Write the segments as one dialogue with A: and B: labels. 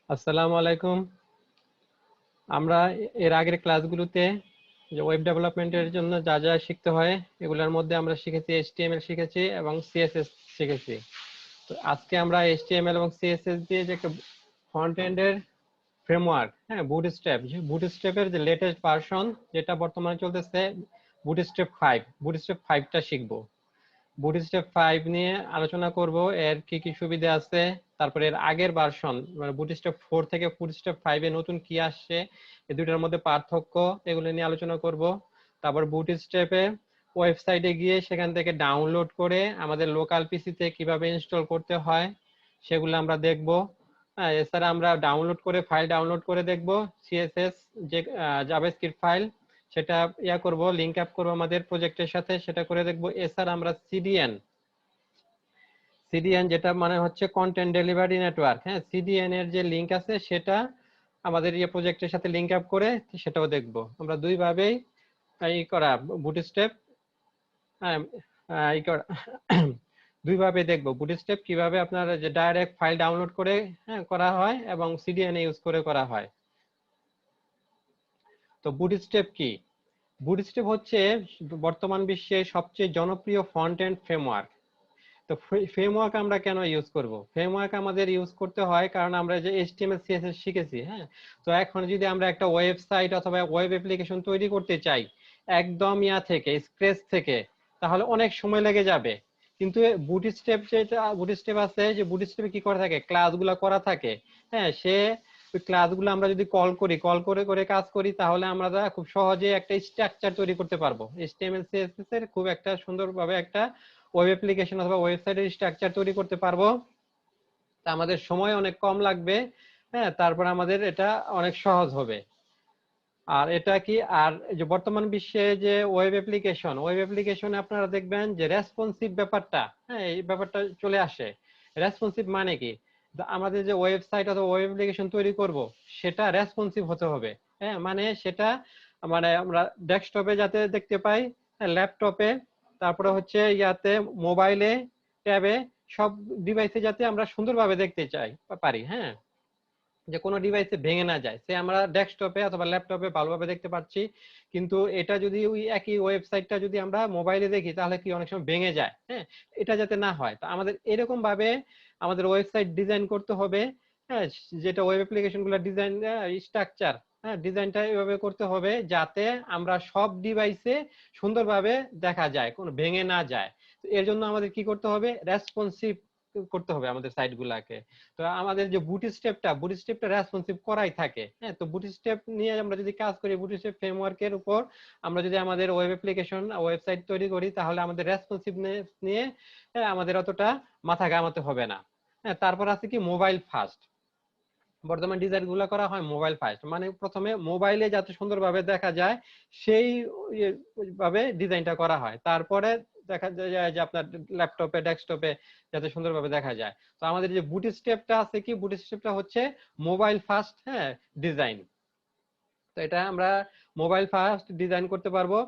A: আসসালামু আলাইকুম। আমরা এর আগের ক্লাসগুলোতে যে ওয়েব ডেভেলপমেন্টের জন্য যা যা শিখতে হয় এগুলোর মধ্যে আমরা শিখেছি এইচটিএমএল শিখেছি এবং সিএসএস শিখেছি। তো আজকে আমরা এইচটিএমএল এবং সিএসএস দিয়ে যে একটা ফ্রন্ট এন্ডের ফ্রেমওয়ার্ক, বুটস্ট্র্যাপ, বুটস্ট্র্যাপের যে লেটেস্ট ভার্সন যেটা বর্তমানে চলতেছে বুটস্ট্র্যাপ 5টা শিখবো। বুটস্ট্র্যাপ 5 নিয়ে আলোচনা করব, এর কি কি সুবিধা আছে, তারপরে এর আগের ভার্সন মানে বুটস্ট্র্যাপ 4 থেকে বুটস্ট্র্যাপ 5 এ নতুন কি আসছে, এই দুইটার মধ্যে পার্থক্য, এগুলো নিয়ে আলোচনা করব। তারপর বুটস্ট্র্যাপে ওয়েবসাইটে গিয়ে সেখান থেকে ডাউনলোড করে আমাদের লোকাল পিসিতে কিভাবে ইনস্টল করতে হয় সেগুলো আমরা দেখব। এছাড়া আমরা ফাইল ডাউনলোড করে দেখব সিএসএস যে জাভাস্ক্রিপ্ট ফাইল, সেটা করব, লিংক আপ করব আমাদের প্রজেক্টের সাথে, সেটা করে দেখব। এছাড়া আমরা সিডিএন যেটা মানে হচ্ছে কন্টেন্ট ডেলিভারি নেটওয়ার্ক, সিডিএন এর যে লিংক আছে সেটা আমাদের প্রজেক্টের সাথে লিংক আপ করে সেটাও দেখব। আমরা দুইভাবেই এই করা বুটস্ট্র্যাপ এই করা দুইভাবে দেখব বুটস্ট্র্যাপ কিভাবে আপনার যে ডাইরেক্ট ফাইল ডাউনলোড করে করা হয় এবং সিডিএন ইউজ করে করা হয়। তো বুটস্ট্র্যাপ কি? বুটস্ট্র্যাপ হচ্ছে বর্তমান বিশ্বে সবচেয়ে জনপ্রিয় ফ্রন্ট এন্ড ফ্রেমওয়ার্ক। তো ফ্রেমওয়ার্ক আমরা কেন ইউজ করব? ফ্রেমওয়ার্ক আমাদের ইউজ করতে হয় কারণ আমরা যে এইচটিএমএল সিএসএস শিখেছি, তো এখন যদি আমরা একটা ওয়েবসাইট অথবা ওয়েব অ্যাপ্লিকেশন তৈরি করতে চাই একদম থেকে স্ক্র্যাচ থেকে, তাহলে অনেক সময় লেগে যাবে। কিন্তু বুটস্ট্র্যাপ আছে, যে বুটস্ট্র্যাপে কি করা থাকে, ক্লাসগুলো করা থাকে। সে ওই ক্লাসগুলো আমরা যদি কল করে করে কাজ করি, তাহলে আমরা খুব সহজে একটা স্ট্রাকচার তৈরি করতে পারবো। এইচটিএমএল সিএসএস এর খুব একটা সুন্দরভাবে একটা ওয়েব অ্যাপ্লিকেশন অথবা ওয়েবসাইটের স্ট্রাকচার তৈরি করতে পারবো। তা আমাদের সময় অনেক কম লাগবে, তারপর আমাদের এটা অনেক সহজ হবে। আর এটা কি, আর যে বর্তমান বিশ্বে যে ওয়েব অ্যাপ্লিকেশনে আপনারা দেখবেন যে রেসপন্সিভ ব্যাপারটা, এই ব্যাপারটা চলে আসে। রেসপন্সিভ মানে কি, আমাদের যে ওয়েবসাইট অথবা ওয়েব অ্যাপ্লিকেশন তৈরি করব সেটা রেসপন্সিভ হতে হবে। মানে সেটা মানে আমরা ডেস্কটপে যাতে দেখতে পাই, ল্যাপটপে, তারপরে হচ্ছে মোবাইলে, ট্যাবে, সব ডিভাইসে যাতে আমরা সুন্দরভাবে দেখতে পারি। যে কোনো ডিভাইসে ভেঙে না যায়, সে আমরা ডেস্কটপে অথবা ল্যাপটপে ভালোভাবে দেখতে পাচ্ছি, কিন্তু এটা যদি ওই একই ওয়েবসাইটটা যদি আমরা মোবাইলে দেখি তাহলে কি অনেক সময় ভেঙে যায়। এটা যাতে না হয়, তো আমাদের এরকম ভাবে আমাদের ওয়েবসাইট ডিজাইন করতে হবে। হ্যাঁ, যেটা ওয়েব অ্যাপ্লিকেশন গুলো ডিজাইন স্ট্রাকচার, ডিজাইনটা এভাবে করতে হবে যাতে আমরা সব ডিভাইসে সুন্দরভাবে দেখা যায়, কোনো ভেঙে না যায়। তো এর জন্য আমাদের কি করতে হবে, রেসপন্সিভ করতে হবে আমাদের সাইট গুলাকে। তো আমাদের যে বুটস্ট্র্যাপটা রেসপন্সিভ করাই থাকে। তো বুটস্ট্র্যাপ নিয়ে আমরা যদি কাজ করি, বুটস্ট্র্যাপ ফ্রেমওয়ার্কের উপর আমরা যদি আমাদের ওয়েব অ্যাপ্লিকেশন ওয়েবসাইট তৈরি করি, তাহলে আমাদের রেসপন্সিভনেস নিয়ে আমাদের অতটা মাথা ঘামাতে হবে না। তারপর আছে কি, মোবাইল ফার্স্ট। বর্তমান ডিজাইন গুলো করা হয় মোবাইল ফার্স্ট, মানে প্রথমে মোবাইলে যাতে সুন্দরভাবে দেখা যায় সেই ভাবে ডিজাইনটা করা হয়, তারপরে দেখা যায় যে আপনার ল্যাপটপে, ডেস্কটপে যাতে সুন্দরভাবে দেখা যায়। তো আমাদের যে বুটস্ট্র্যাপটা আছে কি, বুটস্ট্র্যাপটা হচ্ছে মোবাইল ফার্স্ট ডিজাইন। তো এটা আমরা মোবাইল ফার্স্ট ডিজাইন করতে পারবো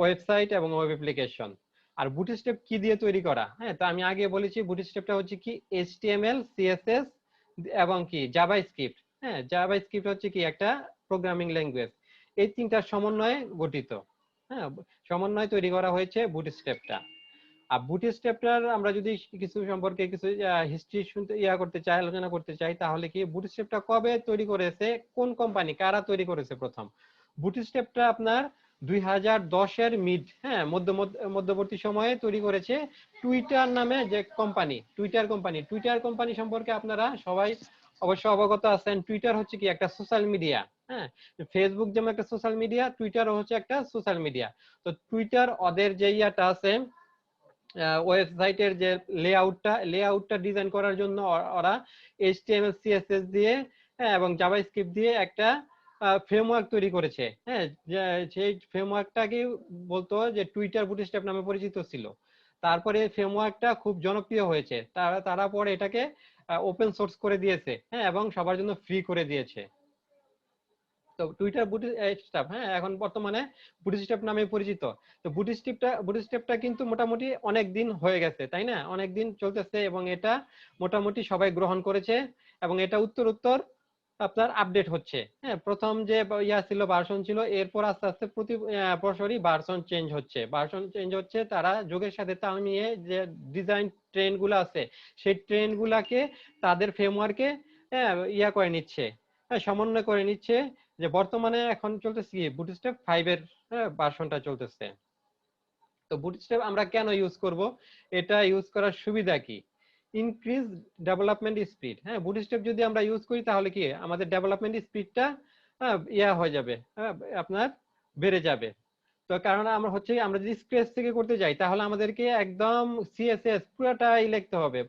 A: ওয়েবসাইট এবং ওয়েব অ্যাপ্লিকেশন। আর বুটস্ট্র্যাপ কি দিয়ে তৈরি করা, তো আমি আগে বলেছি বুটস্ট্র্যাপটা হচ্ছে কি এইচটিএমএল, সিএসএস এবং কি জাভাস্ক্রিপ্ট। জাভাস্ক্রিপ্ট হচ্ছে কি একটা প্রোগ্রামিং ল্যাঙ্গুয়েজ, এই তিনটার সমন্বয়ে গঠিত। সমন্বয় তৈরি করা হয়েছে বুটস্ট্র্যাপটা। আর বুটস্ট্র্যাপটার আমরা যদি কিছু সম্পর্কে কিছু হিস্ট্রি শুনতে আলোচনা করতে চাই, তাহলে কি বুটস্ট্র্যাপটা কবে তৈরি করেছে, কোন কোম্পানি, কারা তৈরি করেছে প্রথম? বুটস্ট্র্যাপটা আপনার 2010-এর মধ্যবর্তী সময়ে তৈরি করেছে টুইটার নামে যে কোম্পানি, টুইটার কোম্পানি সম্পর্কে আপনারা সবাই অবশ্য অবগত আছেন। টুইটার হচ্ছে কি একটা সোশ্যাল মিডিয়া। ফেসবুক যেমন একটা সোশ্যাল মিডিয়া, টুইটারও হচ্ছে একটা সোশ্যাল মিডিয়া। তো টুইটার ওদের যে আছে ওয়েবসাইটের যে লেআউটটা ডিজাইন করার জন্য ওরা এইচটিএমএল সিএসএস দিয়ে এবং জাভাস্ক্রিপ্ট দিয়ে একটা ফ্রেমওয়ার্ক তৈরি করেছে। সেই ফ্রেমওয়ার্কটাকে বলতো যে টুইটার বুটস্ট্র্যাপ নামে পরিচিত ছিল। তারপরে ফ্রেমওয়ার্কটা খুব জনপ্রিয় হয়েছে, তারা পরে এটাকে ওপেন সোর্স করে দিয়েছে, এবং সবার জন্য ফ্রি করে দিয়েছে। তো টুইটার বুটস্ট্র্যাপ এখন বর্তমানে বুটস্ট্র্যাপ নামে পরিচিত। তো বুটস্ট্র্যাপটা কিন্তু মোটামুটি অনেক দিন হয়ে গেছে, তাই না, অনেক দিন চলতেছে এবং এটা মোটামুটি সবাই গ্রহণ করেছে। এবং এটা উত্তর আপনার আপডেট হচ্ছে। হ্যাঁ, প্রথম যে ছিল ভার্সন ছিল, এরপর আস্তে আস্তে প্রতি বছরই ভার্সন চেঞ্জ হচ্ছে। তারা যুগের সাথে তাল মিলিয়ে যে ডিজাইন ট্রেন্ড গুলো আছে, সেই ট্রেন্ড গুলাকে তাদের ফ্রেমওয়ার্কে করে নিচ্ছে, সমন্বয় করে নিচ্ছে। যে বর্তমানে এখন চলতেছে কি, বুটস্ট্র্যাপ 5 এর ভার্সনটা চলতেছে। তো বুটস্ট্র্যাপ আমরা কেন ইউজ করব, এটা ইউজ করার সুবিধা কি? Increase development speed. হ্যাঁ, বুটস্ট্র্যাপ যদি আমরা ইউজ করি তাহলে কি আমাদের ডেভেলপমেন্ট স্পিডটা হয়ে যাবে, আপনার বেড়ে যাবে। তো কারণ আমরা আমরা যদি স্ক্র্যাচ থেকে করতে যাই তাহলে আমাদেরকে একদম সিএসএস পুরাটাই লিখতে হবে,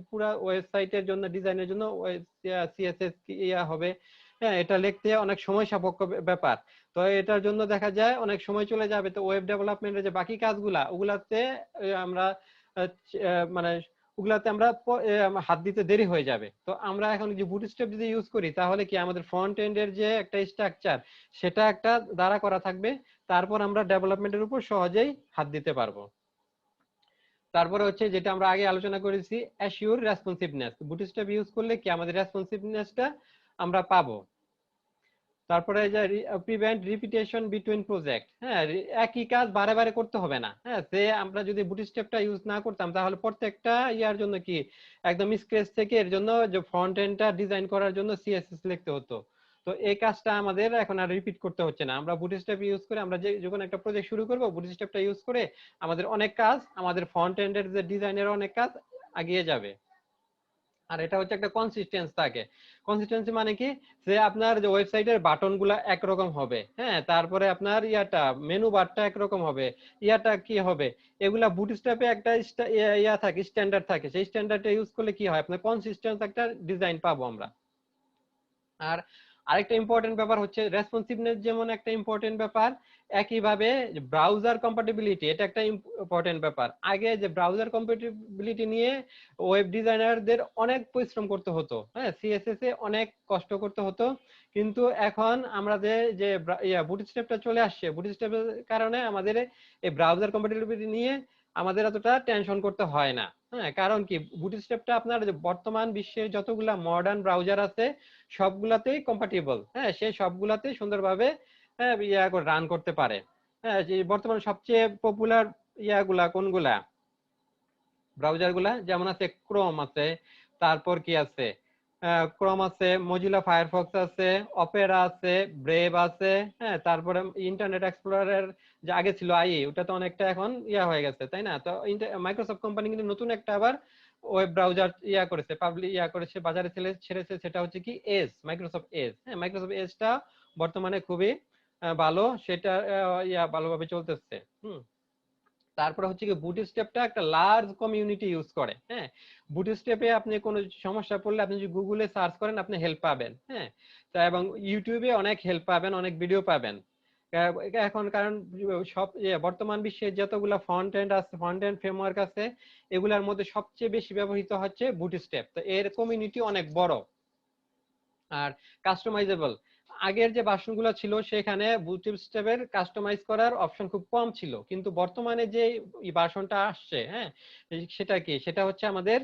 A: পুরা ওয়েবসাইটের জন্য, ডিজাইনের জন্য সিএসএস হবে। হ্যাঁ, এটা লিখতে অনেক সময় সাপেক্ষ ব্যাপার। তো এটার জন্য দেখা যায় অনেক সময় চলে যাবে। তো ওয়েব ডেভেলপমেন্টের যে বাকি কাজগুলা, ওগুলাতে আমরা মানে ওগুলাতে আমরা হাত দিতে দেরি হয়ে যাবে। তো আমরা এখন যে বুটস্ট্র্যাপ যদি ইউজ করি তাহলে কি আমাদের ফ্রন্ট এন্ডের যে একটা স্ট্রাকচার, সেটা একটা দ্বারা করা থাকবে। তারপর আমরা ডেভেলপমেন্টের উপর সহজেই হাত দিতে পারবো। তারপরে হচ্ছে যেটা আমরা আগে আলোচনা করেছি, অ্যাসিওর রেসপন্সিভনেস। বুটস্ট্র্যাপ ইউজ করলে কি আমাদের রেসপন্সিভনেসটা আমরা পাবো। তারপরে যে প্রিভেন্ট রিপিটেশন বিটুইন প্রজেক্ট। হ্যাঁ, একই কাজ বারে বারে করতে হবে না। হ্যাঁ, সে আমরা যদি বুটস্ট্র্যাপটা ইউজ না করতাম তাহলে প্রত্যেকটা ইয়ার জন্য কি একদম স্ক্র্যাচ থেকে এর জন্য যে ফ্রন্ট এন্ডটা ডিজাইন করার জন্য সিএসএস লিখতে হতো। তো এই কাজটা আমাদের এখন আর রিপিট করতে হচ্ছে না। আমরা বুটস্ট্র্যাপ ইউজ করে আমরা যখন একটা প্রজেক্ট শুরু করব, বুটস্ট্র্যাপটা ইউজ করে আমাদের অনেক কাজ, আমাদের ফ্রন্ট এন্ডের যে ডিজাইনের অনেক কাজ এগিয়ে যাবে। আর এটা হচ্ছে একটা কনসিস্টেন্স থাকে। কনসিস্টেন্সি মানে কি, যে আপনার যে ওয়েবসাইটের বাটন গুলা একরকম হবে, হ্যাঁ, তারপরে আপনার মেনু বারটা একরকম হবে, কি হবে, এগুলা বুটস্ট্র্যাপে একটা থাকে, স্ট্যান্ডার্ড থাকে। সেই স্ট্যান্ডার্ডটা ইউজ করলে কি হয়, আপনার কনসিস্টেন্স একটা ডিজাইন পাবো আমরা। আর আরেকটা ইম্পর্টেন্ট ব্যাপার হচ্ছে রেসপন্সিভনেস, যেমন একটা ইম্পর্টেন্ট ব্যাপার, একইভাবে ব্রাউজার কম্প্যাটিবিলিটি, এটা একটা ইম্পর্টেন্ট ব্যাপার। আগে যে ব্রাউজার কম্প্যাটিবিলিটি নিয়ে ওয়েব ডিজাইনারদের অনেক পরিশ্রম করতে হতো, হ্যাঁ, সিএসএস এ অনেক কষ্ট করতে হতো। কিন্তু এখন আমাদের যে বুটস্ট্র্যাপটা চলে আসছে, বুটস্ট্র্যাপের কারণে আমাদের এই ব্রাউজার কম্প্যাটিবিলিটি নিয়ে আমাদের এতটা টেনশন করতে হয় না। হ্যাঁ, কারণ কি, বুটস্ট্র্যাপটা আপনার বর্তমান বিশ্বের যতগুলা মডার্ন ব্রাউজার আছে সবগুলাতেই কম্পাটিবল। হ্যাঁ, সে সবগুলাতেই সুন্দরভাবে রান করতে পারে। হ্যাঁ, যে বর্তমানে সবচেয়ে পপুলার কোনগুলা, ব্রাউজার গুলা যেমন আছে, ক্রোম আছে, তারপর কি আছে, ক্রোম আছে, মজিলা ফায়ারফক্স আছে, অপেরা আছে, ব্রেভ আছে। হ্যাঁ, তারপরে ইন্টারনেট এক্সপ্লোরার যে আগে ছিল ওটা তো অনেকটা এখন হয়ে গেছে, তাই না? তো মাইক্রোসফট কোম্পানি কিন্তু নতুন একটা আবার ওয়েব ব্রাউজার করেছে, করেছে, বাজারে ছেড়েছে। সেটা হচ্ছে কি মাইক্রোসফট এজ। হ্যাঁ, মাইক্রোসফট এজটা বর্তমানে খুবই ভালো, সেটা ভালোভাবে চলতেছে। তারপরে হচ্ছে কি, বুটস্ট্র্যাপটা একটা লার্জ কমিউনিটি ইউজ করে। হ্যাঁ, বুটস্ট্র্যাপে আপনি কোনো সমস্যা পড়লে আপনি যদি গুগলে সার্চ করেন আপনি হেল্প পাবেন। হ্যাঁ, তা এবং ইউটিউবে অনেক হেল্প পাবেন, অনেক ভিডিও পাবেন। এখন কারণ সব বর্তমান বিশ্বে যতগুলা ফ্রন্ট এন্ড আছে, ফ্রন্ট এন্ড ফ্রেমওয়ার্ক আছে, এগুলার মধ্যে সবচেয়ে বেশি ব্যবহৃত হচ্ছে বুটস্ট্র্যাপ। তো এর কমিউনিটি অনেক বড়। আর কাস্টমাইজেবল, আগের যে ভার্সনগুলো ছিল সেখানে বুটস্ট্র্যাপের কাস্টমাইজ করার অপশন খুব কম ছিল, কিন্তু বর্তমানে যে ভার্সনটা আসছে, হ্যাঁ, সেটা হচ্ছে আমাদের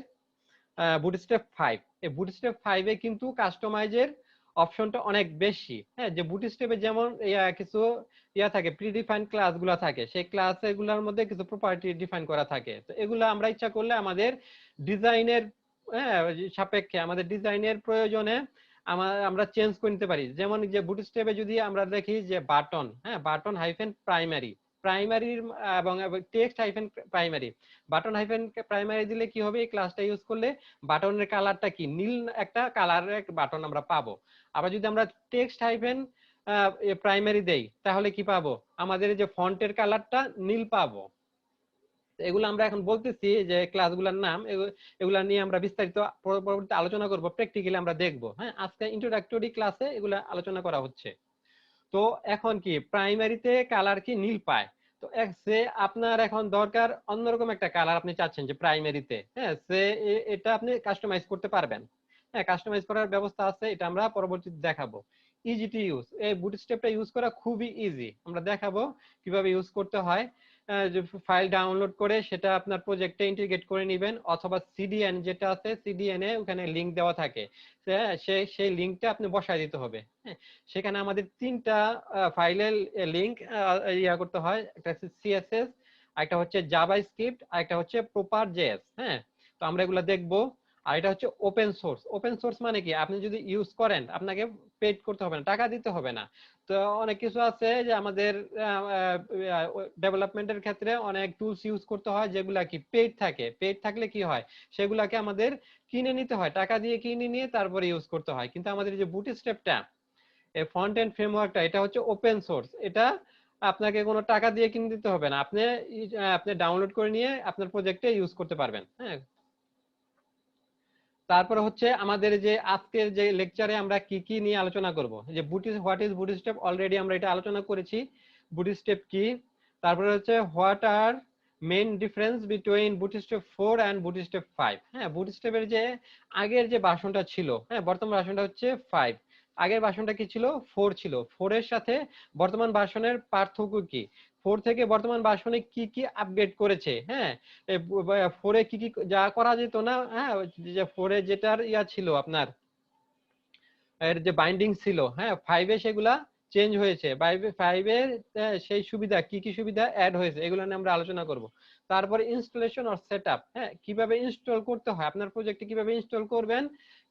A: বুটস্ট্র্যাপ 5। এই বুটস্ট্র্যাপ 5 এ কিন্তু কাস্টমাইজের অপশনটা অনেক বেশি। হ্যাঁ, যে বুটস্ট্র্যাপে যেমন কিছু থাকে, প্রিডিফাইন্ড ক্লাসগুলো থাকে, সেই ক্লাসগুলোর মধ্যে কিছু প্রপার্টি ডিফাইন করা থাকে। তো এগুলো আমরা ইচ্ছা করলে আমাদের ডিজাইনের সাপেক্ষে, আমাদের ডিজাইনের প্রয়োজনে আমরা চেঞ্জ করে নিতে পারি। যেমন যে বুটস্ট্র্যাপে যদি আমরা দেখি যে বাটন, হ্যাঁ, বাটন হাইফেন প্রাইমারির এবং text hyphen primary, button hyphen primary দিলে কি হবে, এই ক্লাসটা ইউজ করলে বাটনের কালারটা কি নীল একটা কালারের বাটন আমরা পাবো। আবার যদি আমরা টেক্সট হাইফেন প্রাইমারি দেই তাহলে কি পাবো, আমাদের যে ফন্টের কালারটা নীল পাবো। এগুলো আমরা এখন বলতেছি যে ক্লাসগুলোর নাম, এগুলা নিয়ে আমরা বিস্তারিত পরবর্তীতে আলোচনা করব, প্র্যাকটিক্যালি আমরা দেখব। হ্যাঁ, আজকে ইন্ট্রোডাক্টরি ক্লাসে এগুলা আলোচনা করা হচ্ছে। তো এখন কি, প্রাইমারিতে কালার কি নীল পায়, তো সে আপনার এখন দরকার অন্যরকম একটা কালার আপনি চাচ্ছেন যে প্রাইমারিতে, হ্যাঁ, সে এটা আপনি কাস্টমাইজ করতে পারবেন। হ্যাঁ, কাস্টমাইজ করার ব্যবস্থা আছে, এটা আমরা পরবর্তীতে দেখাবো। ইজি টু ইউজ, এই বুটস্ট্র্যাপটা ইউজ করা খুবই ইজি, আমরা দেখাবো কিভাবে ইউজ করতে হয়। যে ফাইল ডাউনলোড করে সেটা আপনার প্রজেক্টে ইন্টিগ্রেট করে নেবেন, অথবা সিডিএন যেটা আছে সিডিএন এ ওখানে লিংক দেওয়া থাকে, সেই লিংকটা আপনি বসায় দিতে হবে। হ্যাঁ, সেখানে আমাদের তিনটা ফাইলের লিংক ইয়া করতে হয়, একটা হচ্ছে সিএসএস, একটা হচ্ছে জাভাস্ক্রিপ্ট, আর একটা হচ্ছে প্রপার জেএস। হ্যাঁ, তো আমরা এগুলো দেখবো। আর এটা হচ্ছে ওপেন সোর্স। ওপেন সোর্স মানে কি, আপনি যদি ইউজ করেন আপনাকে পেড করতে হবে না, টাকা দিতে হবে না। তো অনেক কিছু আছে যে আমাদের ডেভেলপমেন্টের ক্ষেত্রে অনেক টুলস ইউজ করতে হয় যেগুলা কি পেইড থাকে। পেইড থাকলে কি হয়, সেগুলাকে আমাদের কিনে নিতে হয়, টাকা দিয়ে কিনে নিয়ে তারপরে ইউজ করতে হয়। কিন্তু আমাদের যে বুটস্ট্র্যাপটা, এই ফ্রন্ট এন্ড ফ্রেমওয়ার্কটা, এটা হচ্ছে ওপেন সোর্স। এটা আপনাকে কোনো টাকা দিয়ে কিনে দিতে হবে না, আপনি ডাউনলোড করে নিয়ে আপনার প্রজেক্টে ইউজ করতে পারবেন। হ্যাঁ, তারপরে হচ্ছে আমাদের যে আজকের যে লেকচারে আমরা কি কি নিয়ে আলোচনা করব, যে হোয়াট ইজ বুটস্ট্র্যাপ, অলরেডি আমরা এটা আলোচনা করেছি, বুটস্ট্র্যাপ কি। তারপরে হচ্ছে what are main difference between Bootstrap 4 and Bootstrap 5। হ্যাঁ, বুটস্ট্র্যাপের যে আগের যে ভার্সনটা ছিল, হ্যাঁ বর্তমান ভার্সনটা হচ্ছে 5, আগের ভার্সনটা কি ছিল, 4 ছিল। 4 এর সাথে বর্তমান ভার্সনের পার্থক্য কি, 4 থেকে বর্তমান ভার্সনে কি কি আপগ্রেড করেছে। হ্যাঁ, 4 এ কি কি যা করা যেত না, হ্যাঁ যে 4 এ যেটার ইয়া ছিল আপনার, এর যে বাইন্ডিং ছিল, হ্যাঁ 5 এ সেগুলা চেঞ্জ হয়েছে। 5 এ সেই সুবিধা কি কি সুবিধা অ্যাড হয়েছে, এগুলো নিয়ে আমরা আলোচনা করব। তারপরে ইনস্টলেশন অর সেটআপ, হ্যাঁ কিভাবে ইনস্টল করতে হয়, আপনার প্রজেক্টে কিভাবে ইনস্টল করবেন।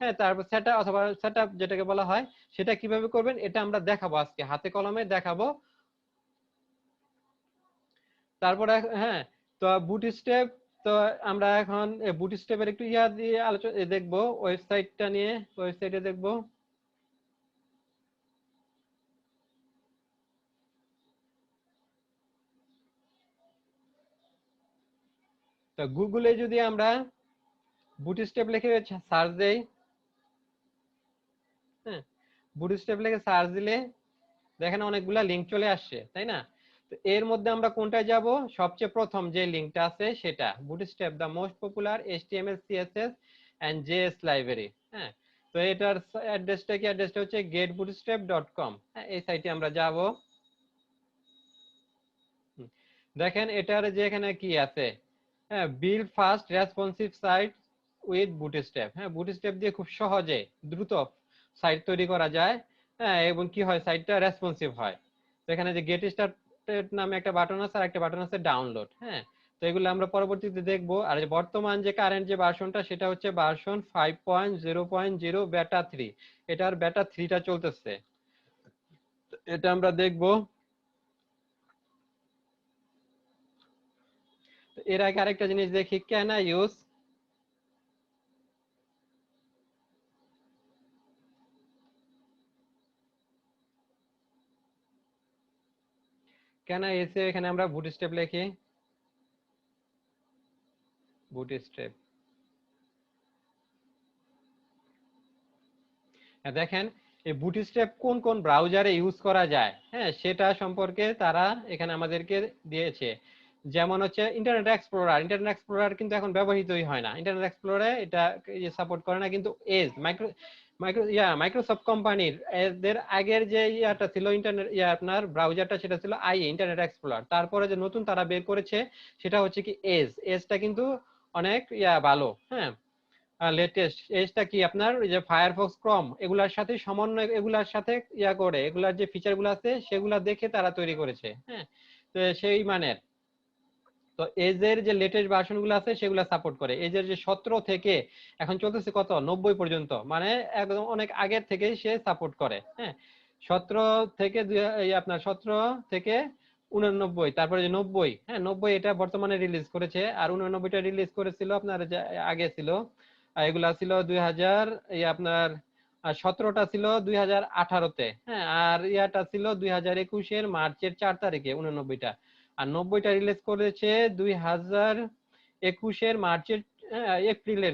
A: হ্যাঁ, তারপর সেটআপ অথবা সেটআপ যেটাকে বলা হয়, সেটা কিভাবে করবেন এটা আমরা দেখাবো, আজকে হাতে কলমে দেখাবো। তারপরে হ্যাঁ, তো বুটস্ট্র্যাপ, তো আমরা এখন বুটস্ট্র্যাপের একটু ইয়া দিয়ে আলোচনা দেখবো, ওয়েবসাইটটা নিয়ে, ওয়েবসাইটে দেখবো। তো গুগলে যদি আমরা বুটস্ট্র্যাপ লিখে সার্চ দেই, হ্যাঁ বুটস্ট্র্যাপ লিখে সার্চ দিলে দেখেন অনেকগুলা লিংক চলে আসছে, তাই না। তো এর মধ্যে আমরা কোনটায় যাব, সবচেয়ে প্রথম যে লিংকটা আছে সেটা, Bootstrap the most popular HTML CSS and JS library. হ্যাঁ, তো এটার অ্যাড্রেসটা কি, অ্যাড্রেসটা হচ্ছে getbootstrap.com। হ্যাঁ, এই সাইটে আমরা যাব। দেখেন এটার যে এখানে কি আছে, হ্যাঁ build fast responsive site with Bootstrap. হ্যাঁ, বুটস্ট্র্যাপ দিয়ে খুব সহজে দ্রুত সাইট তৈরি করা যায়। হ্যাঁ, এবং কি হয়, সাইটটা রেসপন্সিভ হয়। তো এখানে যে গেট স্টার্টেড নামে একটা বাটন আছে, আর একটা বাটন আছে ডাউনলোড। হ্যাঁ, তো এগুলো আমরা পরবর্তীতে দেখবো। আর বর্তমান যে কারেন্ট যে ভার্সনটা, সেটা হচ্ছে ভার্সন 5.0.0 বেটা 3। এটার বেটা 3টা চলতেছে, এটা আমরা দেখবো। এর আগে আরেকটা জিনিস দেখি, can I use, can I এসে এখানে আমরা বুটস্ট্র্যাপ লিখি, বুটস্ট্র্যাপ। দেখেন এই বুটস্ট্র্যাপ কোন কোন ব্রাউজারে ইউজ করা যায়, হ্যাঁ সেটা সম্পর্কে তারা এখানে আমাদেরকে দিয়েছে। যেমন হচ্ছে ইন্টারনেট এক্সপ্লোরার, ইন্টারনেট এক্সপ্লোরার কিন্তু এখন ব্যবহৃতই হয় না, ইন্টারনেট এক্সপ্লোরারে এটা সাপোর্ট করে না। কিন্তু এজ মাইক্রোসফট কোম্পানির এদের আগের যে ইয়াটা ছিল ইন্টারনেট আপনার ব্রাউজারটা, সেটা ছিল ইন্টারনেট এক্সপ্লোরার। তারপরে যে নতুন তারা বের করেছে সেটা হচ্ছে কি এজটা কিন্তু অনেক ভালো। হ্যাঁ, লেটেস্ট এজটা কি আপনার ওই যে ফায়ারফক্স ক্রম এগুলার সাথে সমন্বয়, এগুলার সাথে করে, এগুলার যে ফিচার গুলো আছে সেগুলা দেখে তারা তৈরি করেছে। হ্যাঁ, তো সেই মানের, তো এজের যে লেটেস্ট ভার্সন গুলো আছে সেগুলো সাপোর্ট করে। এজের যে 17 থেকে এখন চলতেছে কত 90 পর্যন্ত, মানে একদম অনেক আগের থেকেই সে সাপোর্ট করে। হ্যাঁ, 17 থেকে আপনার 17 থেকে 89, তারপরে যে 90, হ্যাঁ 90 এটা বর্তমানে রিলিজ করেছে। আর 89টা রিলিজ করেছিল আপনার যে আগে ছিল, এগুলা ছিল 2000, আপনার 17টা ছিল 2018-তে। হ্যাঁ, আর ইয়াটা ছিল 2021-এর মার্চের 4 তারিখে 89টা। আর 90টা রিলিজ করেছে 2021-এর মার্চের এপ্রিলের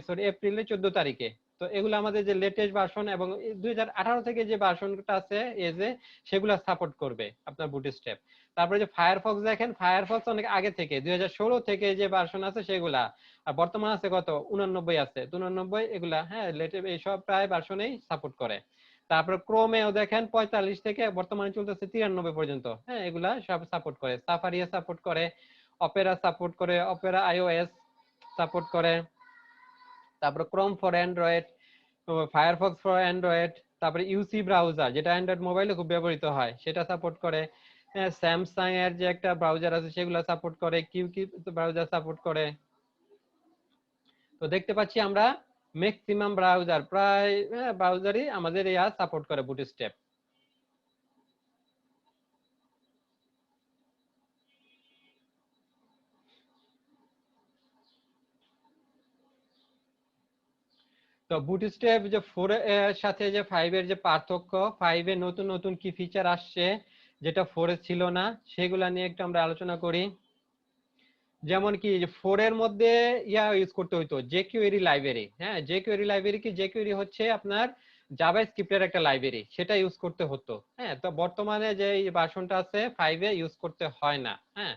A: 14 তারিখে। তো এগুলো আমাদের যে লেটেস্ট ভার্সন, এবং 2018 থেকে যে ভার্সনটা আছে এজে, সেগুলো সাপোর্ট করবে আপনার বুটস্ট্র্যাপ। তারপরে যে ফায়ারফক্স, দেখেন ফায়ারফক্স অনেক আগে থেকে 2016 থেকে যে ভার্সন আছে সেগুলা, আর বর্তমান আছে কত 89 আছে, 89 এগুলা, হ্যাঁ লেটেস্ট এইসব প্রায় ভার্সনেই সাপোর্ট করে। তারপর ক্রোমেও দেখেন 45 থেকে বর্তমানে চলতেছে 93 পর্যন্ত। হ্যাঁ, এগুলা সব সাপোর্ট করে, সাফারিও সাপোর্ট করে, অপেরা সাপোর্ট করে, অপেরা iOS সাপোর্ট করে, তারপরে Chrome for Android, Firefox for Android, তারপরে ইউসি ব্রাউজার যেটা অ্যান্ড্রয়েড মোবাইলে খুব ব্যবহৃত হয় সেটা সাপোর্ট করে, স্যামসাং এর যে একটা ব্রাউজার আছে সেগুলো সাপোর্ট করে, কিউকি ব্রাউজার সাপোর্ট করে। তো দেখতে পাচ্ছি আমরা ম্যাক্সিমাম ব্রাউজার, প্রায় ব্রাউজারই আমাদের সাপোর্ট করে বুটস্ট্র্যাপ। তো বুটস্ট্র্যাপ যে 4 এর সাথে যে 5 এর যে পার্থক্য, 5 এ নতুন নতুন কি ফিচার আসছে যেটা 4 এ ছিল না, সেগুলা নিয়ে একটু আমরা আলোচনা করি। যেমন কি যে 4 এর মধ্যে ইউজ করতে হইতো jQuery লাইব্রেরি। হ্যাঁ, jQuery লাইব্রেরি কি, jQuery হচ্ছে আপনার জাভাস্ক্রিপ্টের একটা লাইব্রেরি, সেটা ইউজ করতে হতো। হ্যাঁ, তো বর্তমানে যে ভার্সনটা আছে 5 এ ইউজ করতে হয় না। হ্যাঁ,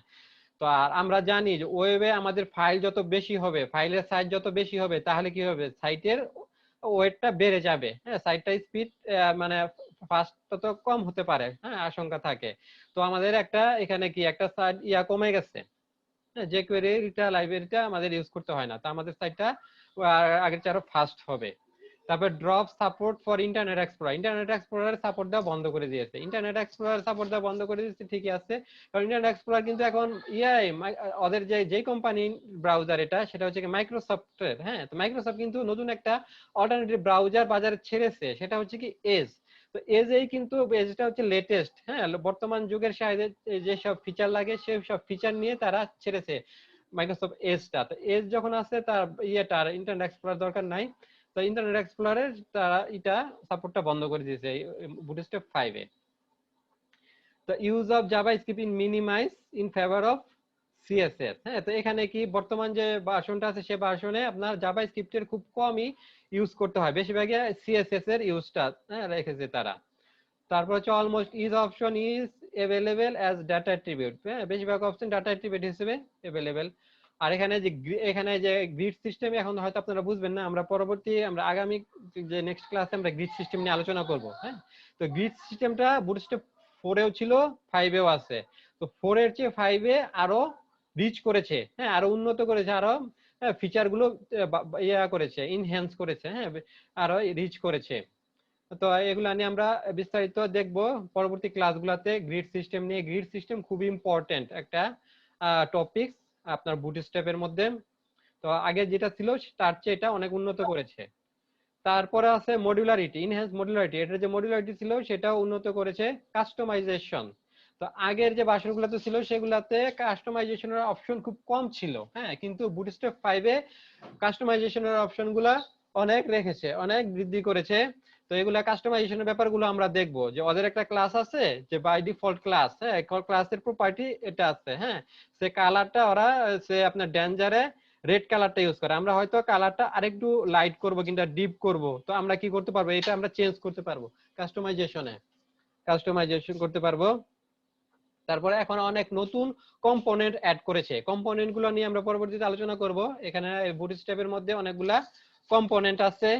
A: তো আর আমরা জানি যে ওয়েবে আমাদের ফাইল যত বেশি হবে, ফাইলের সাইজ যত বেশি হবে, তাহলে কি হবে, সাইটের ওয়েটটা বেড়ে যাবে। হ্যাঁ, সাইটটা স্পিড মানে ফাস্ট তত কম হতে পারে, হ্যাঁ, আশঙ্কা থাকে। তো আমাদের একটা এখানে কি একটা সাইট কমে গেছে। হ্যাঁ, jQuery লাইব্রেরিটা আমাদের ইউজ করতে হয় না, তো আমাদের সাইটটা আগের চেয়ে আরো ফাস্ট হবে। তারপর drop support for internet explorer, internet explorer support দেওয়া বন্ধ করে দিয়েছে। ইন্টারনেট এক্সপ্লোরার সাপোর্ট দেওয়া বন্ধ করে দিয়েছে, ঠিকই আছে, কারণ ইন্টারনেট এক্সপ্লোরার কিন্তু এখন ওদের যে কোম্পানি ব্রাউজার এটা, সেটা হচ্ছে মাইক্রোসফটের। হ্যাঁ, তো মাইক্রোসফট কিন্তু নতুন একটা অল্টারনেটিভ ব্রাউজার বাজারে ছেড়েছে, সেটা হচ্ছে কি এজ। তো এজেই কিন্তু, এজটা হচ্ছে লেটেস্ট, হ্যাঁ, বর্তমান যুগের সাথে যেসব ফিচার লাগে সেই সব ফিচার নিয়ে তারা ছেড়েছে মাইক্রোসফট এজটা। তো এজ যখন আছে তার তার ইন্টারনেট এক্সপ্লোরার দরকার নাই। তো ইন্টারনেট এক্সপ্লোরারের তারা এটা সাপোর্টটা বন্ধ করে দিয়েছে বুটস্ট্র্যাপ 5 এ। তো use of JavaScript in minimise in favour of CSS. হ্যাঁ, তো এখানে কি বর্তমান যে ভার্সনটা আছে সে ভার্সনে আপনার জাভাস্ক্রিপ্টের খুব কমই ইউজ করতে হয়, বেশিরভাগই সিএসএস এর ইউজটা রেখেছে তারা। তারপর হচ্ছে almost is option is available as data attribute. হ্যাঁ, বেশিরভাগ অপশন ডাটা অ্যাট্রিবিউট হিসেবে অ্যাভেলেবেল। আর এখানে যে গ্রিড সিস্টেম এখন হয়তো আপনারা বুঝবেন না, আমরা আগামী যে নেক্সট ক্লাসে আমরা গ্রিড সিস্টেম নিয়ে আলোচনা করব। হ্যাঁ, তো গ্রিড সিস্টেমটা বুটস্ট্র্যাপ 4 এও ছিল, 5 এও আছে। তো 4 এর চেয়ে 5 এ আরো রিচ করেছে, হ্যাঁ, আরো উন্নত করেছে, আরো ফিচার গুলো করেছে, ইনহ্যান্স করেছে, হ্যাঁ, আরো রিচ করেছে। তো এগুলা নিয়ে আমরা বিস্তারিত দেখব পরবর্তী ক্লাসগুলোতে। গ্রিড সিস্টেম নিয়ে, গ্রিড সিস্টেম খুব ইম্পর্টেন্ট একটা টপিক আপনার বুটস্ট্র্যাপের মধ্যে। তো আগে যেটা ছিল তার চেয়ে এটা অনেক উন্নত করেছে। তারপরে আছে মডুলারিটি, ইনহ্যান্স মডুলারিটি। এটা যে মডুলারিটি ছিল সেটাও উন্নত করেছে। কাস্টমাইজেশন, তো আগের যে ভার্সনগুলোতে ছিল সেগুলাতে কাস্টমাইজেশনের অপশন খুব কম ছিল। হ্যাঁ, কিন্তু বুটস্ট্র্যাপ 5 এ কাস্টমাইজেশনের অপশনগুলা অনেক রেখেছে, অনেক বৃদ্ধি করেছে। তো এগুলা কাস্টমাইজেশনের ব্যাপারগুলো আমরা দেখবো, যে ওদের একটা ক্লাস আছে যে বাই ডিফল্ট ক্লাস, হ্যাঁ, ক্লাসের প্রপার্টি এটা আছে। হ্যাঁ, সে কালারটা ওরা সে আপনার ডেঞ্জারে রেড কালারটা ইউজ করে, আমরা হয়তো কালারটা আরেকটু লাইট করব কিংবা ডিপ করব, তো আমরা কি করতে পারবো, এটা আমরা চেঞ্জ করতে পারবো কাস্টমাইজেশন করতে পারবো। তারপরে এখন অনেক নতুন কম্পোনেন্ট অ্যাড করেছে, কম্পোনেন্ট গুলো নিয়ে আমরা পরবর্তীতে আলোচনা করব। এখানে বুটস্ট্র্যাপের মধ্যে অনেকগুলা কম্পোনেন্ট আছে,